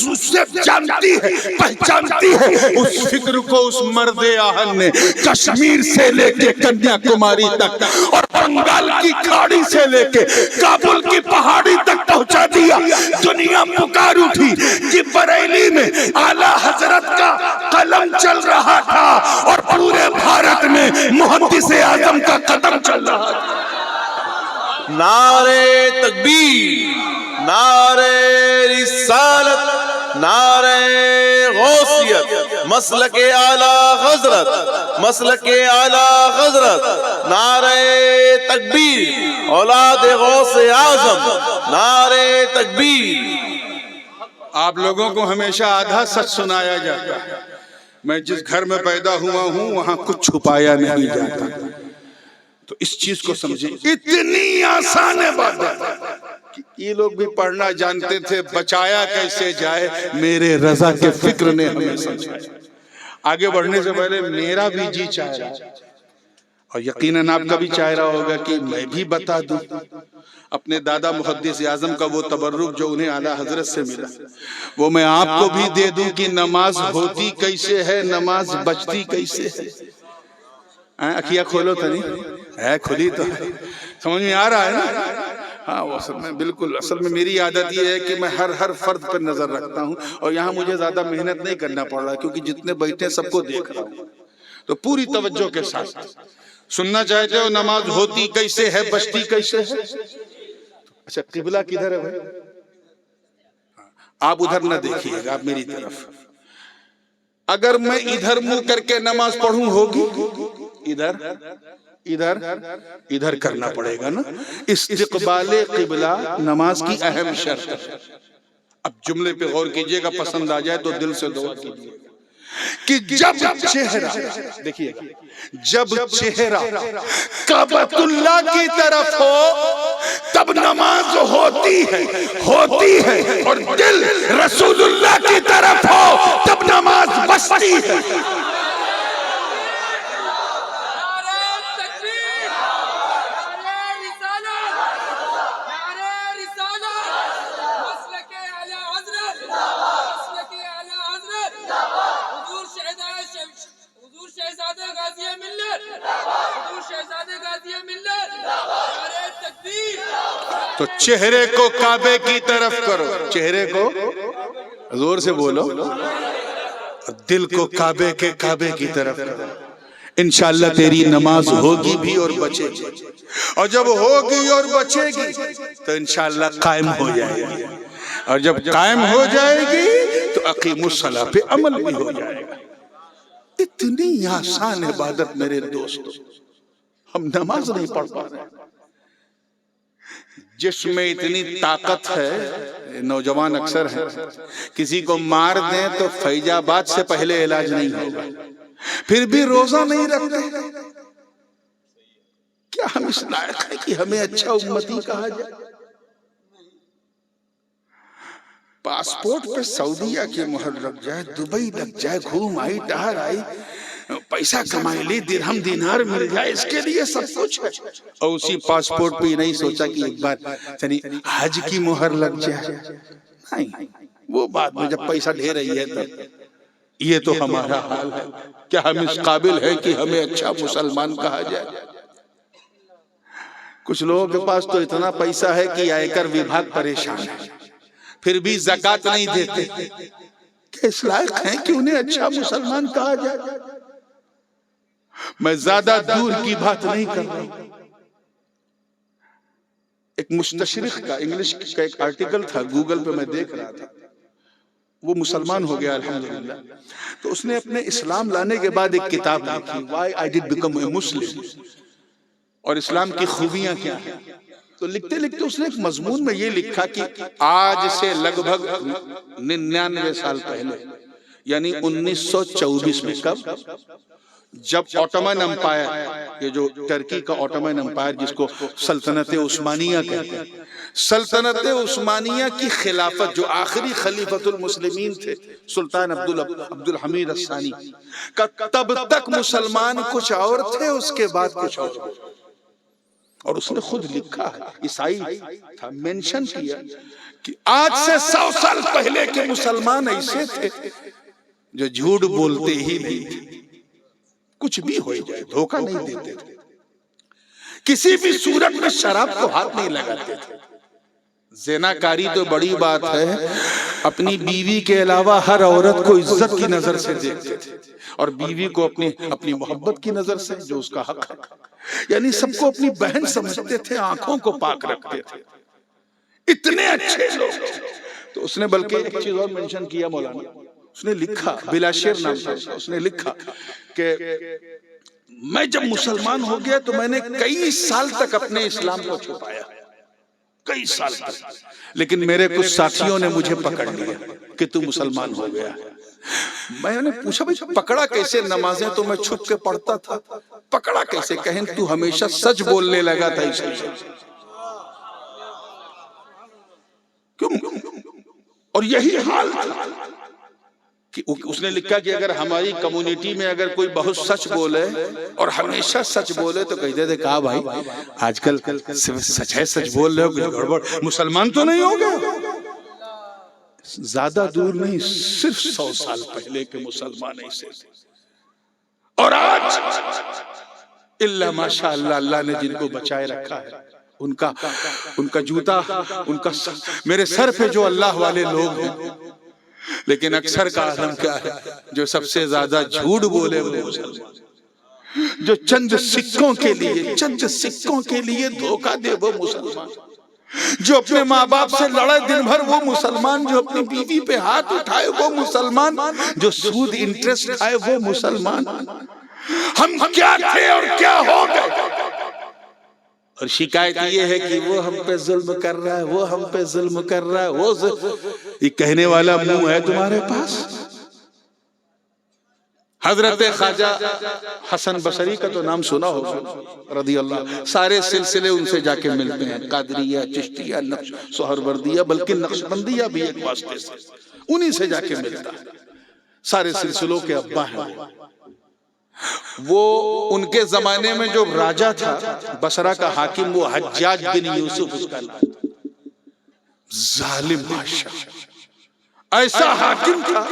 Speaker 1: اسے جانتی ہے، پہچانتی ہے۔ اس فکر کو اس مرد آہن نے کشمیر سے لے کے کنیا کماری تک اور بنگال کی کھاڑی سے لے کے کابل کی پہاڑی تک پہنچا دیا۔ دنیا پکار اٹھی کہ بریلی میں اعلیٰ حضرت کا قلم چل رہا تھا اور پورے بھارت میں محدث اعظم کا قدم چل رہا تھا۔
Speaker 3: نعرے تکبیر، نعرے رسالت، نعرے غوثیت، مسلک اعلیٰ حضرت، مسلک اعلیٰ حضرت، نعرے تکبیر، اولاد غوث اعظم، نعرے تکبیر۔
Speaker 1: آپ لوگوں کو ہمیشہ آدھا سچ سنایا جاتا ہے، میں جس گھر میں پیدا ہوا ہوں وہاں کچھ چھپایا نہیں جاتا، تو اس چیز کو سمجھیں۔ اتنی آسان بات ہے کہ یہ لوگ بھی پڑھنا جانتے تھے، بچایا کیسے جائے، میرے رضا کے فکر نے ہمیں سمجھایا۔ آگے بڑھنے سے پہلے میرا بھی جی چاہ رہا ہے، اور یقیناً آپ کا بھی چاہ رہا ہوگا کہ میں بھی بتا دوں اپنے دادا محدث اعظم کا وہ تبرک جو انہیں اعلیٰ حضرت سے ملا، وہ میں آپ کو بھی دے دوں کہ نماز ہوتی کیسے ہے، نماز بچتی کیسے ہے۔ اکھیاں کھولو تو نہیں ہے، کھلی تو سمجھ میں آ رہا ہے نا؟ ہاں، وہ اصل میں بالکل، اصل میں میری عادت یہ ہے کہ میں ہر فرد پر نظر رکھتا ہوں، اور یہاں مجھے زیادہ محنت نہیں کرنا پڑ رہا کیونکہ جتنے بیٹھے سب کو دیکھ رہا ہوں، تو پوری توجہ کے ساتھ سننا چاہتے ہو۔ نماز ہوتی کیسے ہے، بچتی کیسے ہے؟ اچھا، قبلہ کدھر ہے بھائی؟ آپ ادھر نہ دیکھیے گا، آپ میری طرف۔ اگر میں ادھر منہ کر کے نماز پڑھوں ہوگی؟ ادھر ادھر ادھر کرنا پڑے گا نا۔ استقبال قبلہ نماز کی اہم شرط ہے۔ اب جملے پہ غور کیجئے گا، پسند آ جائے تو دل سے دعا کیجئے کہ جب چہرہ، دیکھیے جب چہرہ کعبۃ اللہ کی طرف ہو تب نماز ہوتی ہے، اور دل رسول اللہ کی طرف ہو تب نماز بچتی ہے۔ تو چہرے کو کعبے کی طرف کرو، چہرے کو زور سے بولو، دل کو کعبے کی طرف کرو، انشاءاللہ تیری نماز ہوگی بھی اور بچے گی، اور جب ہوگی اور بچے گی تو انشاءاللہ قائم ہو جائے گی، اور جب قائم ہو جائے گی تو اقیم الصلاۃ پہ عمل بھی ہو جائے گا۔ اتنی آسان عبادت میرے دوستو، ہم نماز نہیں پڑھ پا رہے، جس میں اتنی طاقت ہے نوجوان اکثر ہیں، کسی کو مار دیں تو فیض آباد سے پہلے علاج نہیں ہوگا، پھر بھی روزہ نہیں رکھتے۔ کیا ہم اس لائق ہیں کہ ہمیں اچھا امتی کہا جائے؟ پاسپورٹ پہ سعودیہ کی مہر لگ جائے، دبئی لگ جائے، گھوم آئی ٹہر آئی، پیسہ کمائی لی، درہم دینار مل جائے، اس کے لیے سب کچھ ہے، اور اسی پاسپورٹ پہ یہ نہیں سوچا کہ ایک بار یعنی حج کی مہر لگ جائے۔ نہیں، وہ بعد میں جب پیسہ ڈھیر رہی ہے تب۔ یہ تو ہمارا حال ہے۔ کیا ہم اس قابل ہے کہ ہمیں اچھا مسلمان کہا جائے؟ کچھ لوگوں کے پاس تو اتنا پیسہ ہے کہ آئے کر وبھاگ پریشان ہے، پھر بھی زکوٰۃ نہیں دیتے۔ کہ اس لائق ہیں کہ انہیں اچھا مسلمان کہا جائے؟ میں زیادہ دور کی بات نہیں کر رہا۔ ایک مستشرق کا انگلش کا ایک آرٹیکل تھا، گوگل پہ میں دیکھ رہا تھا، وہ مسلمان ہو گیا الحمدللہ۔ تو اس نے اپنے اسلام لانے کے بعد ایک کتاب لکھی، Why I Did Become a Muslim، اور اسلام کی خوبیاں کیا ہیں۔ تو لکھتے لکھتے اس نے ایک مضمون میں یہ لکھا کہ آج سے لگ بھگ 99 سال پہلے، یعنی 1924 میں، کب؟ جب اوٹومن امپائر، یہ جو ٹرکی کا اوٹومن امپائر جس کو سلطنت عثمانیہ کہتے ہیں، سلطنت عثمانیہ کی خلافت، جو آخری خلیفۃ المسلمین تھے سلطان عبد الحمید الثانی کا، تب تک مسلمان کچھ اور تھے، اس کے بعد کچھ اور۔ اور اس نے خود لکھا ہے، عیسائی تھا، مینشن کیا کہ آج سے 100 سال پہلے کے مسلمان ایسے تھے جو جھوٹ بولتے ہی نہیں تھے، کچھ بھی ہو جائے دھوکہ نہیں دیتے تھے، کسی بھی صورت میں شراب کو ہاتھ نہیں لگاتے تھے۔ زناکاری تو بڑی بات ہے، اپنی بیوی کے علاوہ ہر عورت کو عزت کی نظر سے دیکھتے تھے، اور بیوی کو اپنی محبت کی نظر سے، جو اس کا حق ہے، یعنی سب کو اپنی بہن سمجھتے تھے، آنکھوں کو پاک رکھتے تھے، اتنے اچھے لوگ۔ تو اس نے بلکہ ایک چیز اور منشن کیا مولانا، اس نے لکھا، بلاشیر نام تھا اس نے لکھا کہ میں جب مسلمان ہو گیا تو میں نے کئی سال تک اپنے اسلام کو چھپایا، کئی سال تک، لیکن میرے کچھ ساتھیوں نے مجھے پکڑ لیا کہ تو مسلمان ہو گیا۔ میں نے پوچھا بھئی پکڑا کیسے؟ نمازیں تو میں چھپ کے پڑھتا تھا، پکڑا کیسے؟ کہیں تو ہمیشہ سچ بولنے لگا تھا اس لیے۔ کیوں؟ اور یہی حال تھا کہ اس نے لکھا کہ اگر ہماری کمیونٹی میں اگر کوئی بہت سچ بولے اور ہمیشہ سچ بولے تو کہتے تھے، کہا بھائی آج کل سچ ہے، سچ بول رہے ہو، کچھ گڑبڑ، مسلمان تو نہیں ہو گئے؟ زیادہ دور نہیں، صرف 100 سال پہلے کے مسلمان ایسے تھے۔ اور آج اللہ ماشاء اللہ، اللہ نے جن کو بچائے رکھا ہے، ان کا جوتا، میرے سر پہ جو اللہ والے لوگ ہیں، لیکن اکثر کا عالم کیا ہے؟ جو سب سے زیادہ جھوٹ بولے وہ مسلمان، جو چند سکوں کے لیے دھوکہ دے وہ مسلمان، جو اپنے ماں باپ سے لڑے دن بھر وہ مسلمان، جو اپنی بیوی پہ ہاتھ اٹھائے وہ مسلمان، جو سود انٹرسٹ کھائے وہ مسلمان۔ ہم کیا تھے اور کیا ہو گئے؟ اور شکایت یہ ہے کہ وہ ہم پہ ظلم کر رہا ہے، وہ ہم پہ ظلم کر رہا ہے، یہ کہنے والا منہ ہے تمہارے پاس؟ حضرت خواجہ حسن بصری کا تو نام سنا ہوگا رضی اللہ، سارے سلسلے ان سے جا کے ملتے ہیں، قادریہ، چشتیہ، نقش سہروردیہ، بلکہ نقشبندیہ بھی ایک واسطے سے، انہی سے جا کے ملتا ہے، سارے سلسلوں کے ابا ہیں وہ۔ ان کے زمانے میں جو راجہ تھا بصرہ کا حاکم، وہ حجاج بن یوسف اس کا نام، ظالم بادشاہ، ایسا حاکم تھا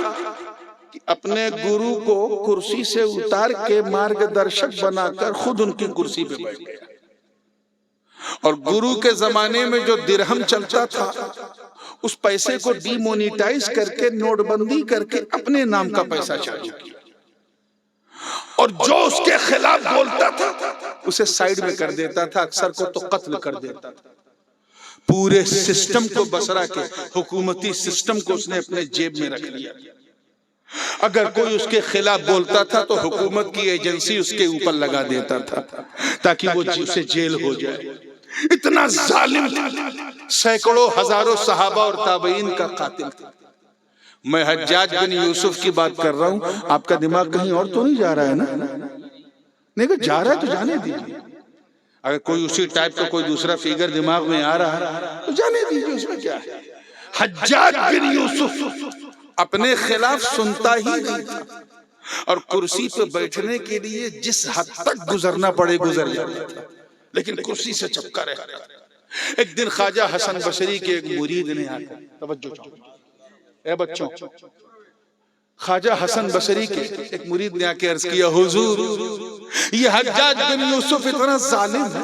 Speaker 1: کہ اپنے گرو کو کرسی سے اتار کے مارگ درشک بنا کر خود ان کی کرسی پہ بیٹھ گیا، اور گرو کے زمانے میں جو درہم چلتا تھا اس پیسے کو ڈی مونیٹائز کر کے، نوٹ بندی کر کے اپنے نام کا پیسہ چالو کیا، اور جو اس کے خلاف بولتا تھا اسے سائیڈ میں کر دیتا تھا، اکثر کو تو قتل کر دیتا تھا۔ پورے سسٹم کو، بصرہ کے حکومتی سسٹم کو اس نے اپنے جیب میں رکھ لیا۔ اگر کوئی اس کے خلاف بولتا تھا تو حکومت کی ایجنسی اس کے اوپر لگا دیتا تھا تاکہ وہ اسے جیل ہو جائے۔ اتنا ظالم تھا، سینکڑوں ہزاروں صحابہ اور تابعین کا قاتل تھا۔ میں حجاج بن یوسف کی بات کر رہا ہوں، آپ کا دماغ کہیں اور تو نہیں جا رہا ہے نا؟ نہیں کہ جا رہا ہے تو جانے دیجیے، اگر کوئی اسی ٹائپ کا کوئی دوسرا فیگر دماغ میں آ رہا ہے تو جانے دیجیے، اس میں کیا ہے۔ حجاج بن یوسف اپنے خلاف سنتا ہی نہیں تھا، اور کرسی پہ بیٹھنے کے لیے جس حد تک گزرنا پڑے گزر جاتا تھا، لیکن کرسی سے چپکا رہتا تھا۔ ایک دن خواجہ حسن بصری کے ایک مرید نے آ کر، توجہ چاہوں اے بچوں، خواجہ حسن بصری کے ایک مرید نے آ کے عرض کیا، حضور یہ حجاج بن یوسف اتنا ظالم ہے،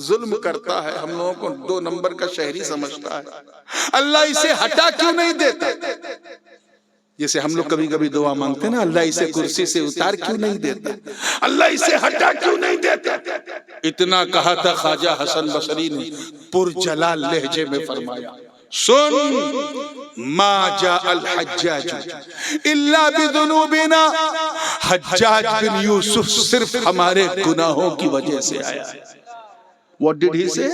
Speaker 1: ظلم کرتا ہے، ہم لوگوں کو 2 نمبر کا شہری سمجھتا ہے، اللہ اسے ہٹا کیوں نہیں دیتا؟ جیسے ہم لوگ کبھی کبھی دعا مانگتے ہیں نا، اللہ اسے کرسی سے اتار کیوں نہیں دیتا، اللہ اسے ہٹا کیوں نہیں دیتا؟ اتنا کہا تھا خواجہ حسن بصری نے پرجلال لہجے میں فرمایا، سن ما جاء الحجاج الا بذنوبنا، حجاج بن یوسف صرف ہمارے گناہوں کی وجہ سے آیا ہے۔ What did he say؟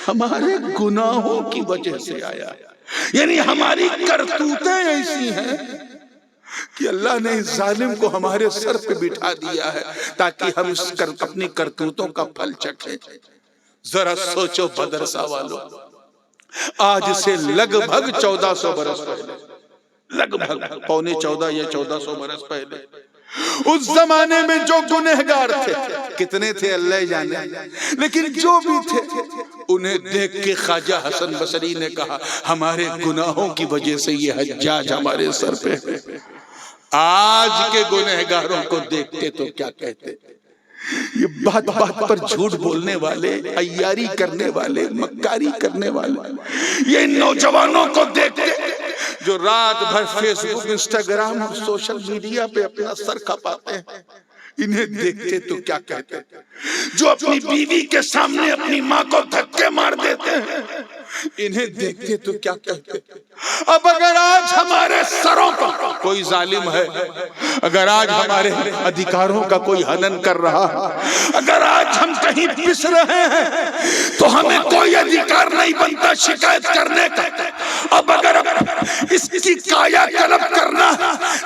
Speaker 1: ہمارے گناہوں کی وجہ سے آیا ہے، یعنی ہماری کرتوتیں ایسی ہیں کہ اللہ نے اس ظالم کو ہمارے سر پہ بٹھا دیا ہے تاکہ ہم اپنی کرتوتوں کا پھل چکھیں۔ ذرا سوچو مدرسہ والو، آج سے لگ بھگ 1400 برس پہلے، لگ بھگ 14.25 یا 1400 برس پہلے، اس زمانے میں جو گنہگار تھے، کتنے تھے اللہ جانے، لیکن جو بھی تھے، انہیں دیکھ کے خواجہ حسن بصری نے کہا، ہمارے گناہوں کی وجہ سے یہ حجاج ہمارے سر پہ ہے۔ آج کے گنہگاروں کو دیکھتے تو کیا کہتے؟ یہ بات بات پر جھوٹ بولنے والے، عیاری کرنے والے، مکاری کرنے والے، یہ نوجوانوں کو دیکھتے جو رات بھر فیس بک، انسٹاگرام اور سوشل میڈیا پہ اپنا سر کھپاتے ہیں، انہیں دیکھتے تو کیا کہتے؟ جو اپنی بیوی کے سامنے اپنی ماں کو دھکے مار دیتے ہیں، انہیں دیکھتے تو کیا کہتے؟ اب اگر آج ہمارے سروں پر کوئی ظالم ہے، اگر آج ہمارے ادھیکاروں کا کوئی ہنن کر رہا ہے، اگر آج ہم کہیں پس رہے ہیں، تو ہمیں کوئی ادھیکار نہیں بنتا شکایت کرنے کا۔ اب اگر اس کی کایا کلب کرنا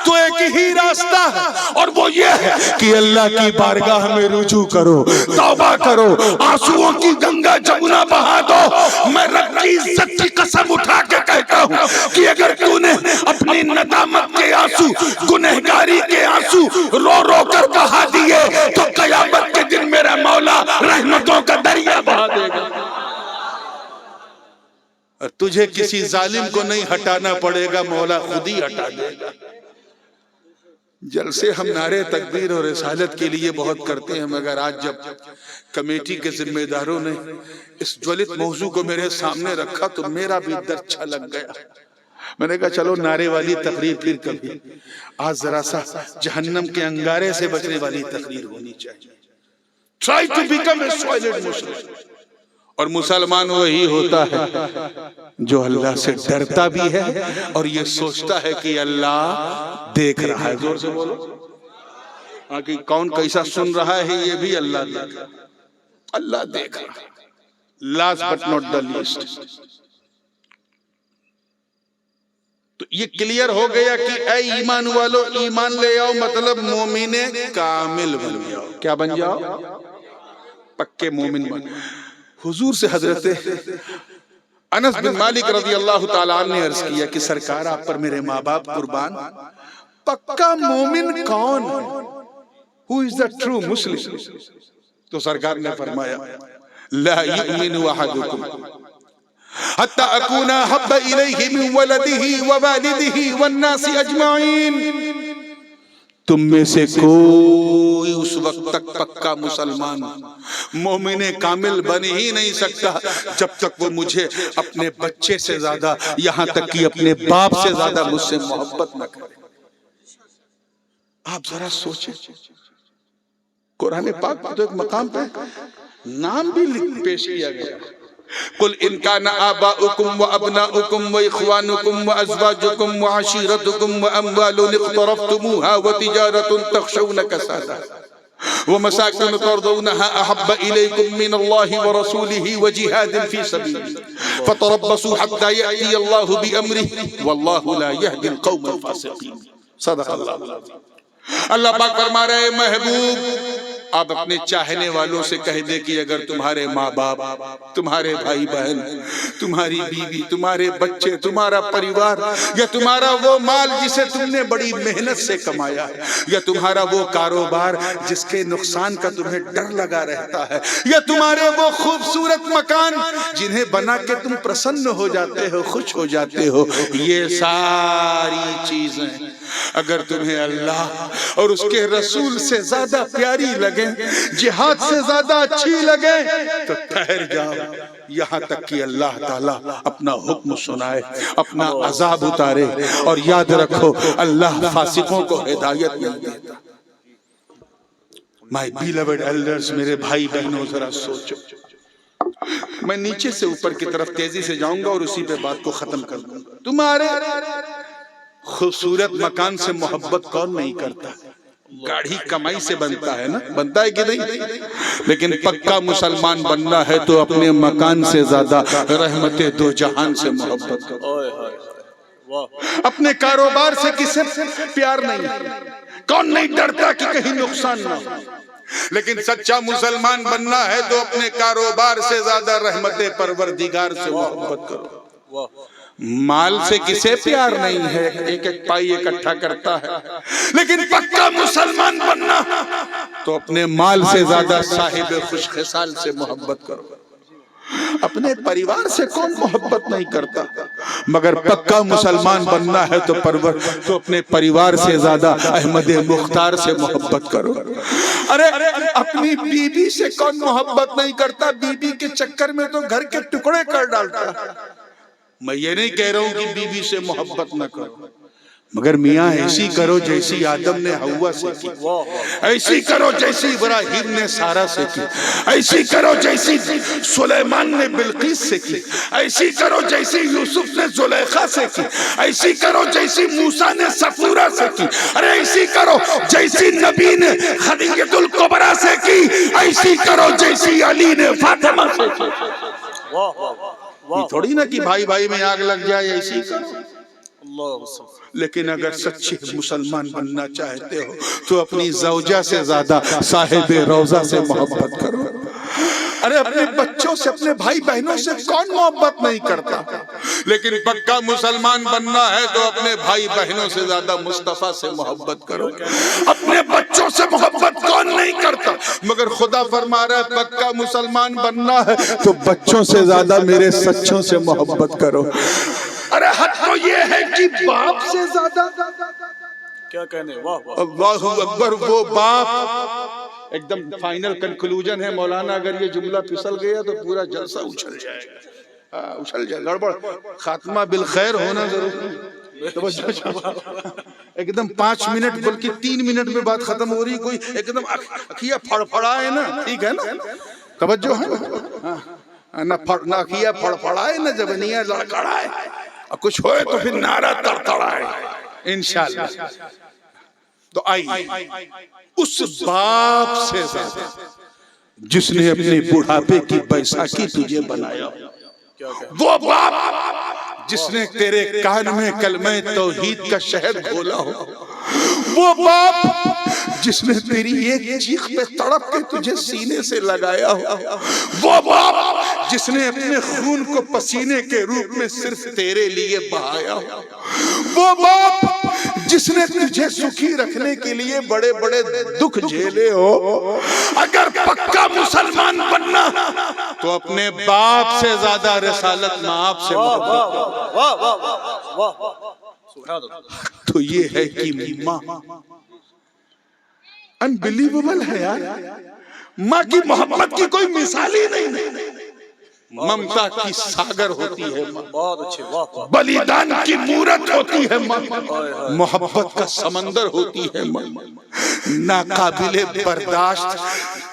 Speaker 1: تو ایک ہی راستہ ہے، اور وہ یہ ہے کہ اللہ کی بارگاہ میں رجوع کرو، توبہ کرو، آنسوؤں کی گنگا جمنا بہا دو۔ میں رب کی عزت کی قسم اٹھا کے کہتا ہوں کہ اگر تو نے اپنی ندامت کے آنسو، گنہگاری کے آنسو رو رو کر بہا دیے، تو قیامت کے دن میرا مولا رحمتوں کا دریا بہا دے گا، اور تجھے کسی ظالم کو نہیں ہٹانا پڑے گا، مولا خود ہی ہٹا دے گا۔ جلسے ہم نعرے تکبیر اور رسالت کے لیے بہت کرتے ہیں، مگر آج جب کمیٹی کے ذمہ داروں نے اس جولت موضوع کو میرے سامنے رکھا تو میرا بھی دل چھلک گیا۔ میں نے کہا چلو نعرے والی تقریر پھر کبھی، آج ذرا سا جہنم کے انگارے سے بچنے والی تقریر ہونی چاہیے۔ Try to become a solid Muslim۔ اور مسلمان وہی ہوتا ہے جو اللہ سے ڈرتا بھی ہے اور یہ سوچتا ہے کہ اللہ دیکھ رہا ہے۔ زور سے بولو، کہ کون کیسا سن رہا ہے یہ بھی اللہ دیکھ رہا ہے، اللہ دیکھ رہا ہے۔ Last but not the least، تو یہ کلیئر ہو گیا کہ اے ایمان والو ایمان لے آؤ، مطلب مومن کامل بن جاؤ۔ کیا بن جاؤ؟ پکے مومن بن جاؤ۔ حضور سے حضرت انس بن مالک رضی اللہ تعالیٰ عنہ نے عرض کیا کہ سرکار آپ پر میرے ماں باپ قربان، پکا مومن کون ہے؟ Who is the true Muslim؟ تو سرکار نے فرمایا لا یؤمن احدکم حتی اکون احب الیہ من ولدہ ووالدہ والناس اجمعین، تم میں سے کوئی اس وقت تک پکا مسلمان مومن کامل بن ہی نہیں سکتا جب تک وہ مجھے اپنے بچے سے زیادہ، یہاں تک کہ اپنے باپ سے زیادہ مجھ سے محبت نہ کرے۔ آپ ذرا سوچیں، قرآن پاک تو ایک مقام پہ نام بھی پیش کیا گیا، قل ان کان آباؤکم و ابناؤکم و اخوانکم و ازواجکم و عشیرتکم و اموال اقترفتموها و تجارت تخشون کسادها ومساكن ترضونها أحب إليكم من الله ورسوله وجهاد في سبيله فتربصوا حتى يأتي الله بأمره والله لا يهدي القوم الفاسقين. صدق اللہ. اللہ پاک فرما رہے ہیں محبوب آپ اپنے چاہنے والوں سے کہہ دے کہ اگر تمہارے ماں باپ، تمہارے بھائی بہن، تمہاری بیوی، تمہارے بچے، تمہارا پریوار، یا تمہارا وہ مال جسے تم نے بڑی محنت سے کمایا ہے، یا تمہارا وہ کاروبار جس کے نقصان کا تمہیں ڈر لگا رہتا ہے، یا تمہارے وہ خوبصورت مکان جنہیں بنا کے تم پرسن ہو جاتے ہو، خوش ہو جاتے ہو، یہ ساری چیزیں اگر تمہیں اللہ اور اس کے رسول سے زیادہ پیاری لگیں، جہاد سے زیادہ اچھی لگیں، تو ٹھہر جاؤ یہاں تک کہ اللہ تعالیٰ اپنا حکم سنائے، اپنا عذاب اتارے. اور یاد رکھو اللہ فاسقوں کو ہدایت نہیں دیتا. My beloved elders، میرے بھائی بہنوں ذرا سوچو. میں نیچے سے اوپر کی طرف تیزی سے جاؤں گا اور اسی پہ بات کو ختم کر دوں گا. تمہارے خوبصورت مکان سے محبت کون نہیں کرتا؟ گاڑی کمائی سے بنتا ہے نا، بنتا ہے کہ نہیں؟ لیکن پکا مسلمان بننا ہے تو اپنے مکان سے زیادہ رحمت دو جہان سے محبت کرو. اپنے کاروبار سے کسی پیار نہیں. کون نہیں ڈرتا کہ کہیں نقصان نہ ہو؟ لیکن سچا مسلمان بننا ہے تو اپنے کاروبار سے زیادہ رحمت پروردگار سے محبت کرو. مال سے کسے پیار نہیں ہے، ایک ایک پائی اکٹھا کرتا ہے، لیکن پکا مسلمان بننا تو اپنے مال سے زیادہ صاحب خوش خصال سے محبت کرو. اپنے پریوار سے کون محبت نہیں کرتا؟ مگر پکا مسلمان بننا ہے تو اپنے پریوار سے زیادہ احمد مختار سے محبت کرو. ارے اپنی بیوی سے کون محبت نہیں کرتا؟ بیوی کے چکر میں تو گھر کے ٹکڑے کر ڈالتا. میں یہ نہیں کہہ رہا ہوں کہ بیوی سے محبت نہ کرو، مگر میاں ایسی کرو جیسی آدم نے حوا سے کی، ایسی کرو جیسی ابراہیم نے سارا سے کی، ایسی کرو جیسی سلیمان نے بلقیس سے کی، ایسی کرو جیسی یوسف نے زلیخا سے کی، ایسی کرو جیسی موسیٰ نے صفورہ سے کی، ارے ایسی کرو جیسی نبی نے خدیجۃ الکبریٰ سے کی، ایسی کرو جیسی علی نے فاطمہ سے کی. یہ تھوڑی نہ کہ بھائی بھائی میں آگ لگ جائے، ایسی کرو. لیکن اگر سچے مسلمان بننا چاہتے ہو تو اپنی زوجہ سے زیادہ صاحب روضہ سے محبت کرو. ارے اپنے بچوں سے، اپنے بھائی بہنوں سے کون محبت نہیں کرتا؟ لیکن پکا مسلمان بننا ہے تو اپنے بھائی بہنوں سے زیادہ مصطفیٰ سے محبت کرو. اپنے بچوں سے محبت کون نہیں کرتا؟ مگر خدا فرما رہا ہے پکا مسلمان بننا ہے تو بچوں سے زیادہ میرے سچوں سے محبت کرو. ارے حد تو یہ ہے کہ باپ سے زیادہ
Speaker 2: کیا کہنے.
Speaker 1: اللہ اکبر. وہ باپ ایک دم فائنل کنکلوژن ہے مولانا. اگر یہ جملہ پھسل گیا تو پورا جلسہ اچھل جائے گا، اچھل جائے گا. گڑبڑ. خاتمہ بالخیر ہونا ضروری. ایک دم 5 منٹ بلکہ 3 منٹ میں بات ختم ہو رہی، کوئی ایک دم اکھیا پھڑ پھڑائے نا. ٹھیک ہے نا؟ توجہ ہے نہ؟ اکھیا پھڑ پھڑائے نہ جبنیاں لڑکڑائے، کچھ ہوئے تو پھر نعرہ تڑتڑائے انشاءاللہ. تو آئیے اس باپ سے زیادہ جس نے اپنے بڑھاپے کی بیساکھی تجھے بنایا، وہ باپ جس نے تیرے کان میں کلمہ توحید کا شہد گھولا ہو، وہ باپ جس نے تیری ایک چیخ پہ تڑپ کے تجھے سینے سے لگایا ہو، وہ باپ جس نے اپنے خون کو پسینے کے روپ میں صرف تیرے لیے بہایا ہو، وہ باپ جس نے تجھے سکھی رکھنے کے لیے بڑے بڑے دکھ جھیلے ہو. اگر پکا مسلمان بننا تو اپنے باپ سے زیادہ رسالت مآب سے محبت. تو یہ ہے کہ ماں انبلیویبل ہے یار. ماں کی محبت کی کوئی مثال ہی نہیں. ممتا کی ساگر ہوتی ہے ماں،
Speaker 2: بہت اچھے.
Speaker 1: بلیدان کی مورت ہوتی ہے ماں، محبت کا سمندر ہوتی ہے ماں. ناقابل برداشت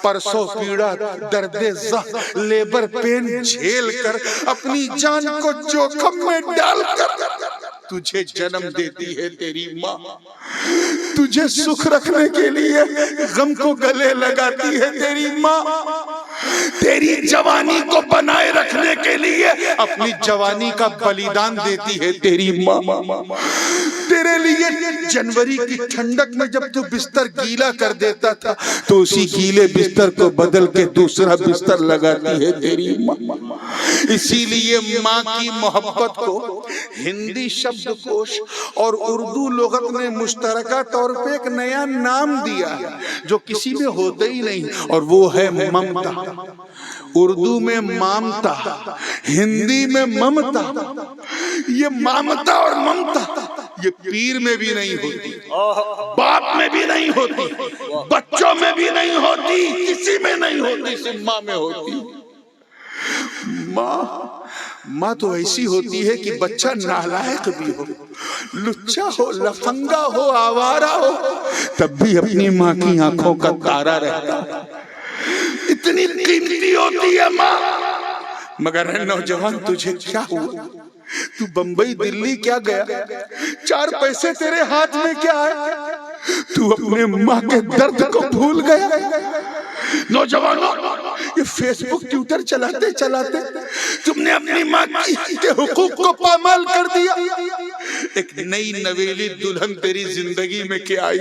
Speaker 1: پرسوں پیڑا، درد زخم، لیبر پین جھیل کر، اپنی جان کو جوخم میں ڈال کر تجھے جنم دیتی ہے تیری ماں، تجھے سکھ رکھنے کے لیے غم کو گلے لگاتی ہے تیری ماں، تیری جوانی کو بنائے رکھنے کے لیے اپنی جوانی کا بلیدان دیتی ہے تیری ماں، تیرے لیے جنوری کی ٹھنڈک میں جب تو بستر گیلا کر دیتا تھا تو اسی گیلے بستر کو بدل کے دوسرا بستر لگاتی ہے تیری ماں۔ اسی لیے ماں کی محبت کو ہندی شبد کوش اور اردو لغت نے مشترکہ طور پہ ایک نیا نام دیا ہے جو کسی میں ہوتا ہی نہیں، اور وہ ہے ممتا۔ اردو میں مامتا، ہندی میں ممتا۔ یہ مامتا اور ممتا یہ پیر میں بھی نہیں ہوتی، باپ میں بھی نہیں ہوتی، بچوں میں بھی نہیں ہوتی، کسی میں نہیں ہوتی، صرف ماں میں ہوتی۔ ماں تو ایسی ہوتی ہے کہ بچہ نالائق بھی ہو، لچا ہو، لفنگا ہو، آوارہ ہو، تب بھی اپنی ماں کی آنکھوں کا تارا رہتا ہے۔ اتنی قیمتی ہوتی ہے ماں۔ مگر اے نوجوان، تجھے کیا ہوا؟ تو بمبئی دلی کیا گیا؟ 4 پیسے تیرے ہاتھ میں کیا ہے؟ تو اپنے ماں کے درد کو بھول گیا۔ نوجوانوں، یہ فیس بک ٹویٹر چلاتے چلاتے تم نے اپنی ماں کے حقوق کو پامال کر دیا۔ ایک نئی نویلی دلہن تیری زندگی میں کیا آئی،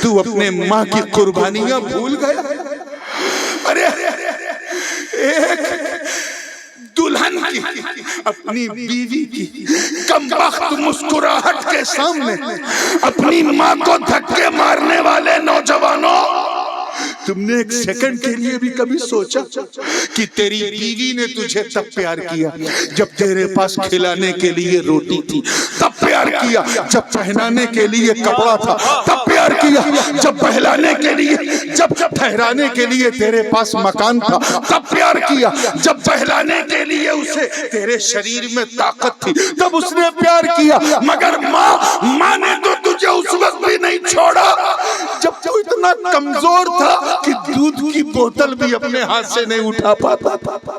Speaker 1: تو اپنے ماں کی قربانیاں بھول گیا۔ ارے ایک دلہن کی، اپنی بیوی کی کم وقت مسکراہٹ کے سامنے اپنی ماں کو دھکے مارنے والے نوجوانوں، تم نے ایک سیکنڈ کے لیے بھی کبھی سوچا کہ تیری بیوی نے تجھے تب پیار کیا جب تیرے پاس کھلانے کے لیے روٹی تھی، تب پیار کیا جب پہنانے کے لیے کپڑا تھا، تب پیار کیا جب بہلانے کے لیے، جب ٹھہرانے کے لیے تیرے پاس مکان تھا، تب پیار کیا جب بہلانے کے لیے اسے تیرے شریر میں طاقت تھی، تب اس نے پیار کیا۔ مگر ماں نے تو تجھے اس وقت بھی نہیں چھوڑا جب تو اتنا کمزور تھا کہ دودھ کی بوتل بھی اپنے ہاتھ سے نہیں اٹھا پاتا تھا۔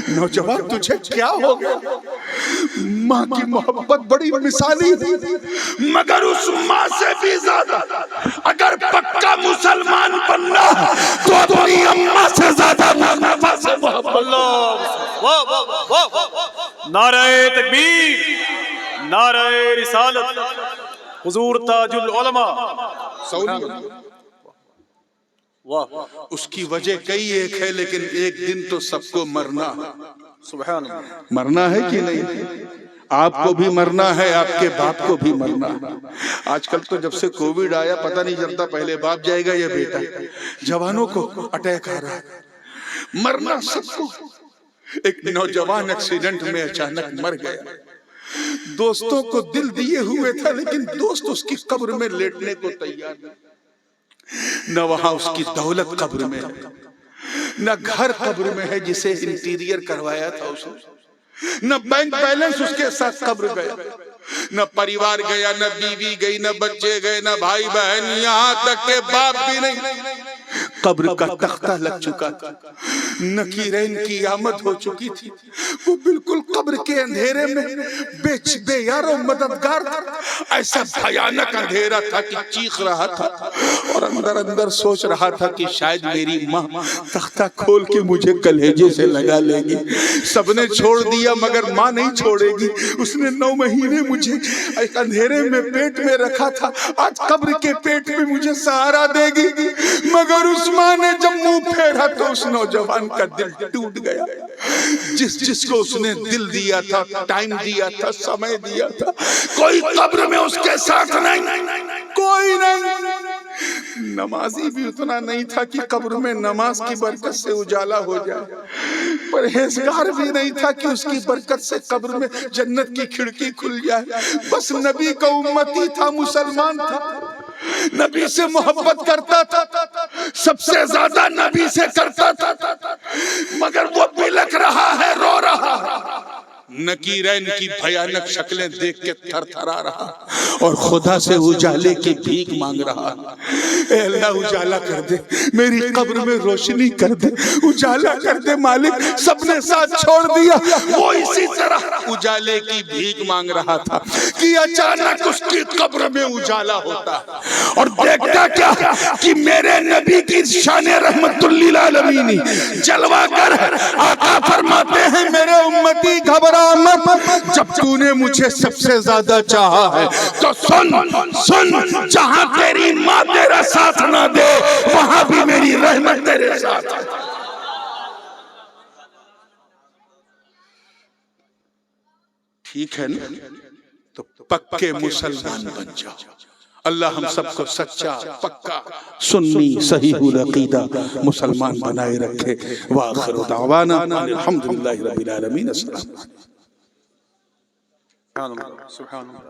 Speaker 1: نوجوان، تجھے کیا ہو گیا؟ ماں کی محبت بڑی مثالی تھی، مگر اس ماں سے بھی زیادہ اگر پکا مسلمان بننا تو اپنی اماں سے زیادہ مصطفیٰ سے محبت۔
Speaker 2: اللہ، واہ واہ واہ واہ، نعرہ تکبیر، نعرہ رسالت، حضور تاج العلماء۔
Speaker 1: اس کی وجہ کئی ایک ہے، لیکن ایک دن تو سب کو مرنا ہے۔
Speaker 2: سبحان اللہ،
Speaker 1: مرنا ہے کہ نہیں؟ آپ کو بھی مرنا ہے، آپ کے باپ کو بھی مرنا ہے۔ آج کل تو جب سے کووڈ آیا پتہ نہیں چلتا پہلے باپ جائے گا یا بیٹا۔ جوانوں کو اٹیک آ رہا ہے، مرنا سب کو۔ ایک نوجوان ایکسیڈنٹ میں اچانک مر گیا، دوستوں کو دل دیے ہوئے تھا، لیکن دوست اس کی قبر میں لیٹنے کو تیار نہیں۔ نہ وہاں اس کی دولت قبر میں ہے، نہ گھر قبر میں ہے جسے انٹیریئر کروایا تھا اسے، نہ بینک بیلنس اس کے ساتھ قبر گیا، نہ پریوار گیا، نہ بیوی گئی، نہ بچے گئے، نہ بھائی بہن، یہاں تک کہ باپ بھی نہیں۔ قبر کا تختہ لگ چکا تھا، نکیرین کی آمد ہو چکی تھی، وہ بالکل قبر کے اندھیرے میں بے یار و مددگار تھا۔ ایسا بھیانک اندھیرا تھا کہ چیخ رہا تھا اور اندر سوچ رہا تھا کہ شاید میری ماں تختہ کھول کے مجھے کلیجے سے لگا لے گی۔ سب نے چھوڑ دیا مگر ماں نہیں چھوڑے گی، اس نے 9 مہینے مجھے ایک اندھیرے میں پیٹ میں رکھا تھا، آج قبر کے پیٹ میں مجھے سہارا دے گی۔ مگر اس ماں نے جب منہ پھیرا تو اس نوجوان کا دل ٹوٹ گیا۔ جس کو اس نے دل دیا تھا، ٹائم دیا تھا، سمے دیا تھا، کوئی قبر میں اس کے ساتھ نہیں، کوئی نہیں۔ نمازی بھی اتنا نہیں تھا کہ قبر میں نماز کی برکت سے اجالا ہو جائے، پرہیزگار بھی نہیں تھا کہ اس کی برکت سے قبر میں جنت کی کھڑکی کھل جائے۔ بس نبی کا امتی تھا، مسلمان تھا، نبی سے محبت کرتا تھا، سب سے زیادہ نبی سے کرتا تھا، مگر وہ بلک رہا ہے، رو رہا ہے۔ نکیرین کی بھیانک شکلیں دیکھ کے تھر تھرا رہا اور خدا سے اجالے کی بھیک مانگ رہا. اے اللہ اجالا کر دے, میری قبر میں روشنی کر دے, اجالا کر دے مالک. سب نے ساتھ چھوڑ دیا, وہ اسی طرح اجالے کی بھیک مانگ رہا تھا کہ اچانک اس کی قبر میں اجالا ہوتا اور دیکھتا کیا کہ میرے نبی کی شان رحمت للعالمین جلوہ گر. آقا فرماتے ہیں میرے امتی گھبرا مت, جب تو نے مجھے سب سے زیادہ چاہا ہے تو سن, جہاں تیری ماں تیرا ساتھ نہ دے وہاں بھی میری رحمت تیرے ساتھ ہے. ٹھیک ہے نا؟ تو پکے مسلمان بن جاؤ. اللہ ہم سب کو سچا پکا سنی صحیح العقیدہ مسلمان بنائے رکھے. وآخر دعوانا الحمدللہ رب العالمین. السلام.
Speaker 2: سبحان اللہ.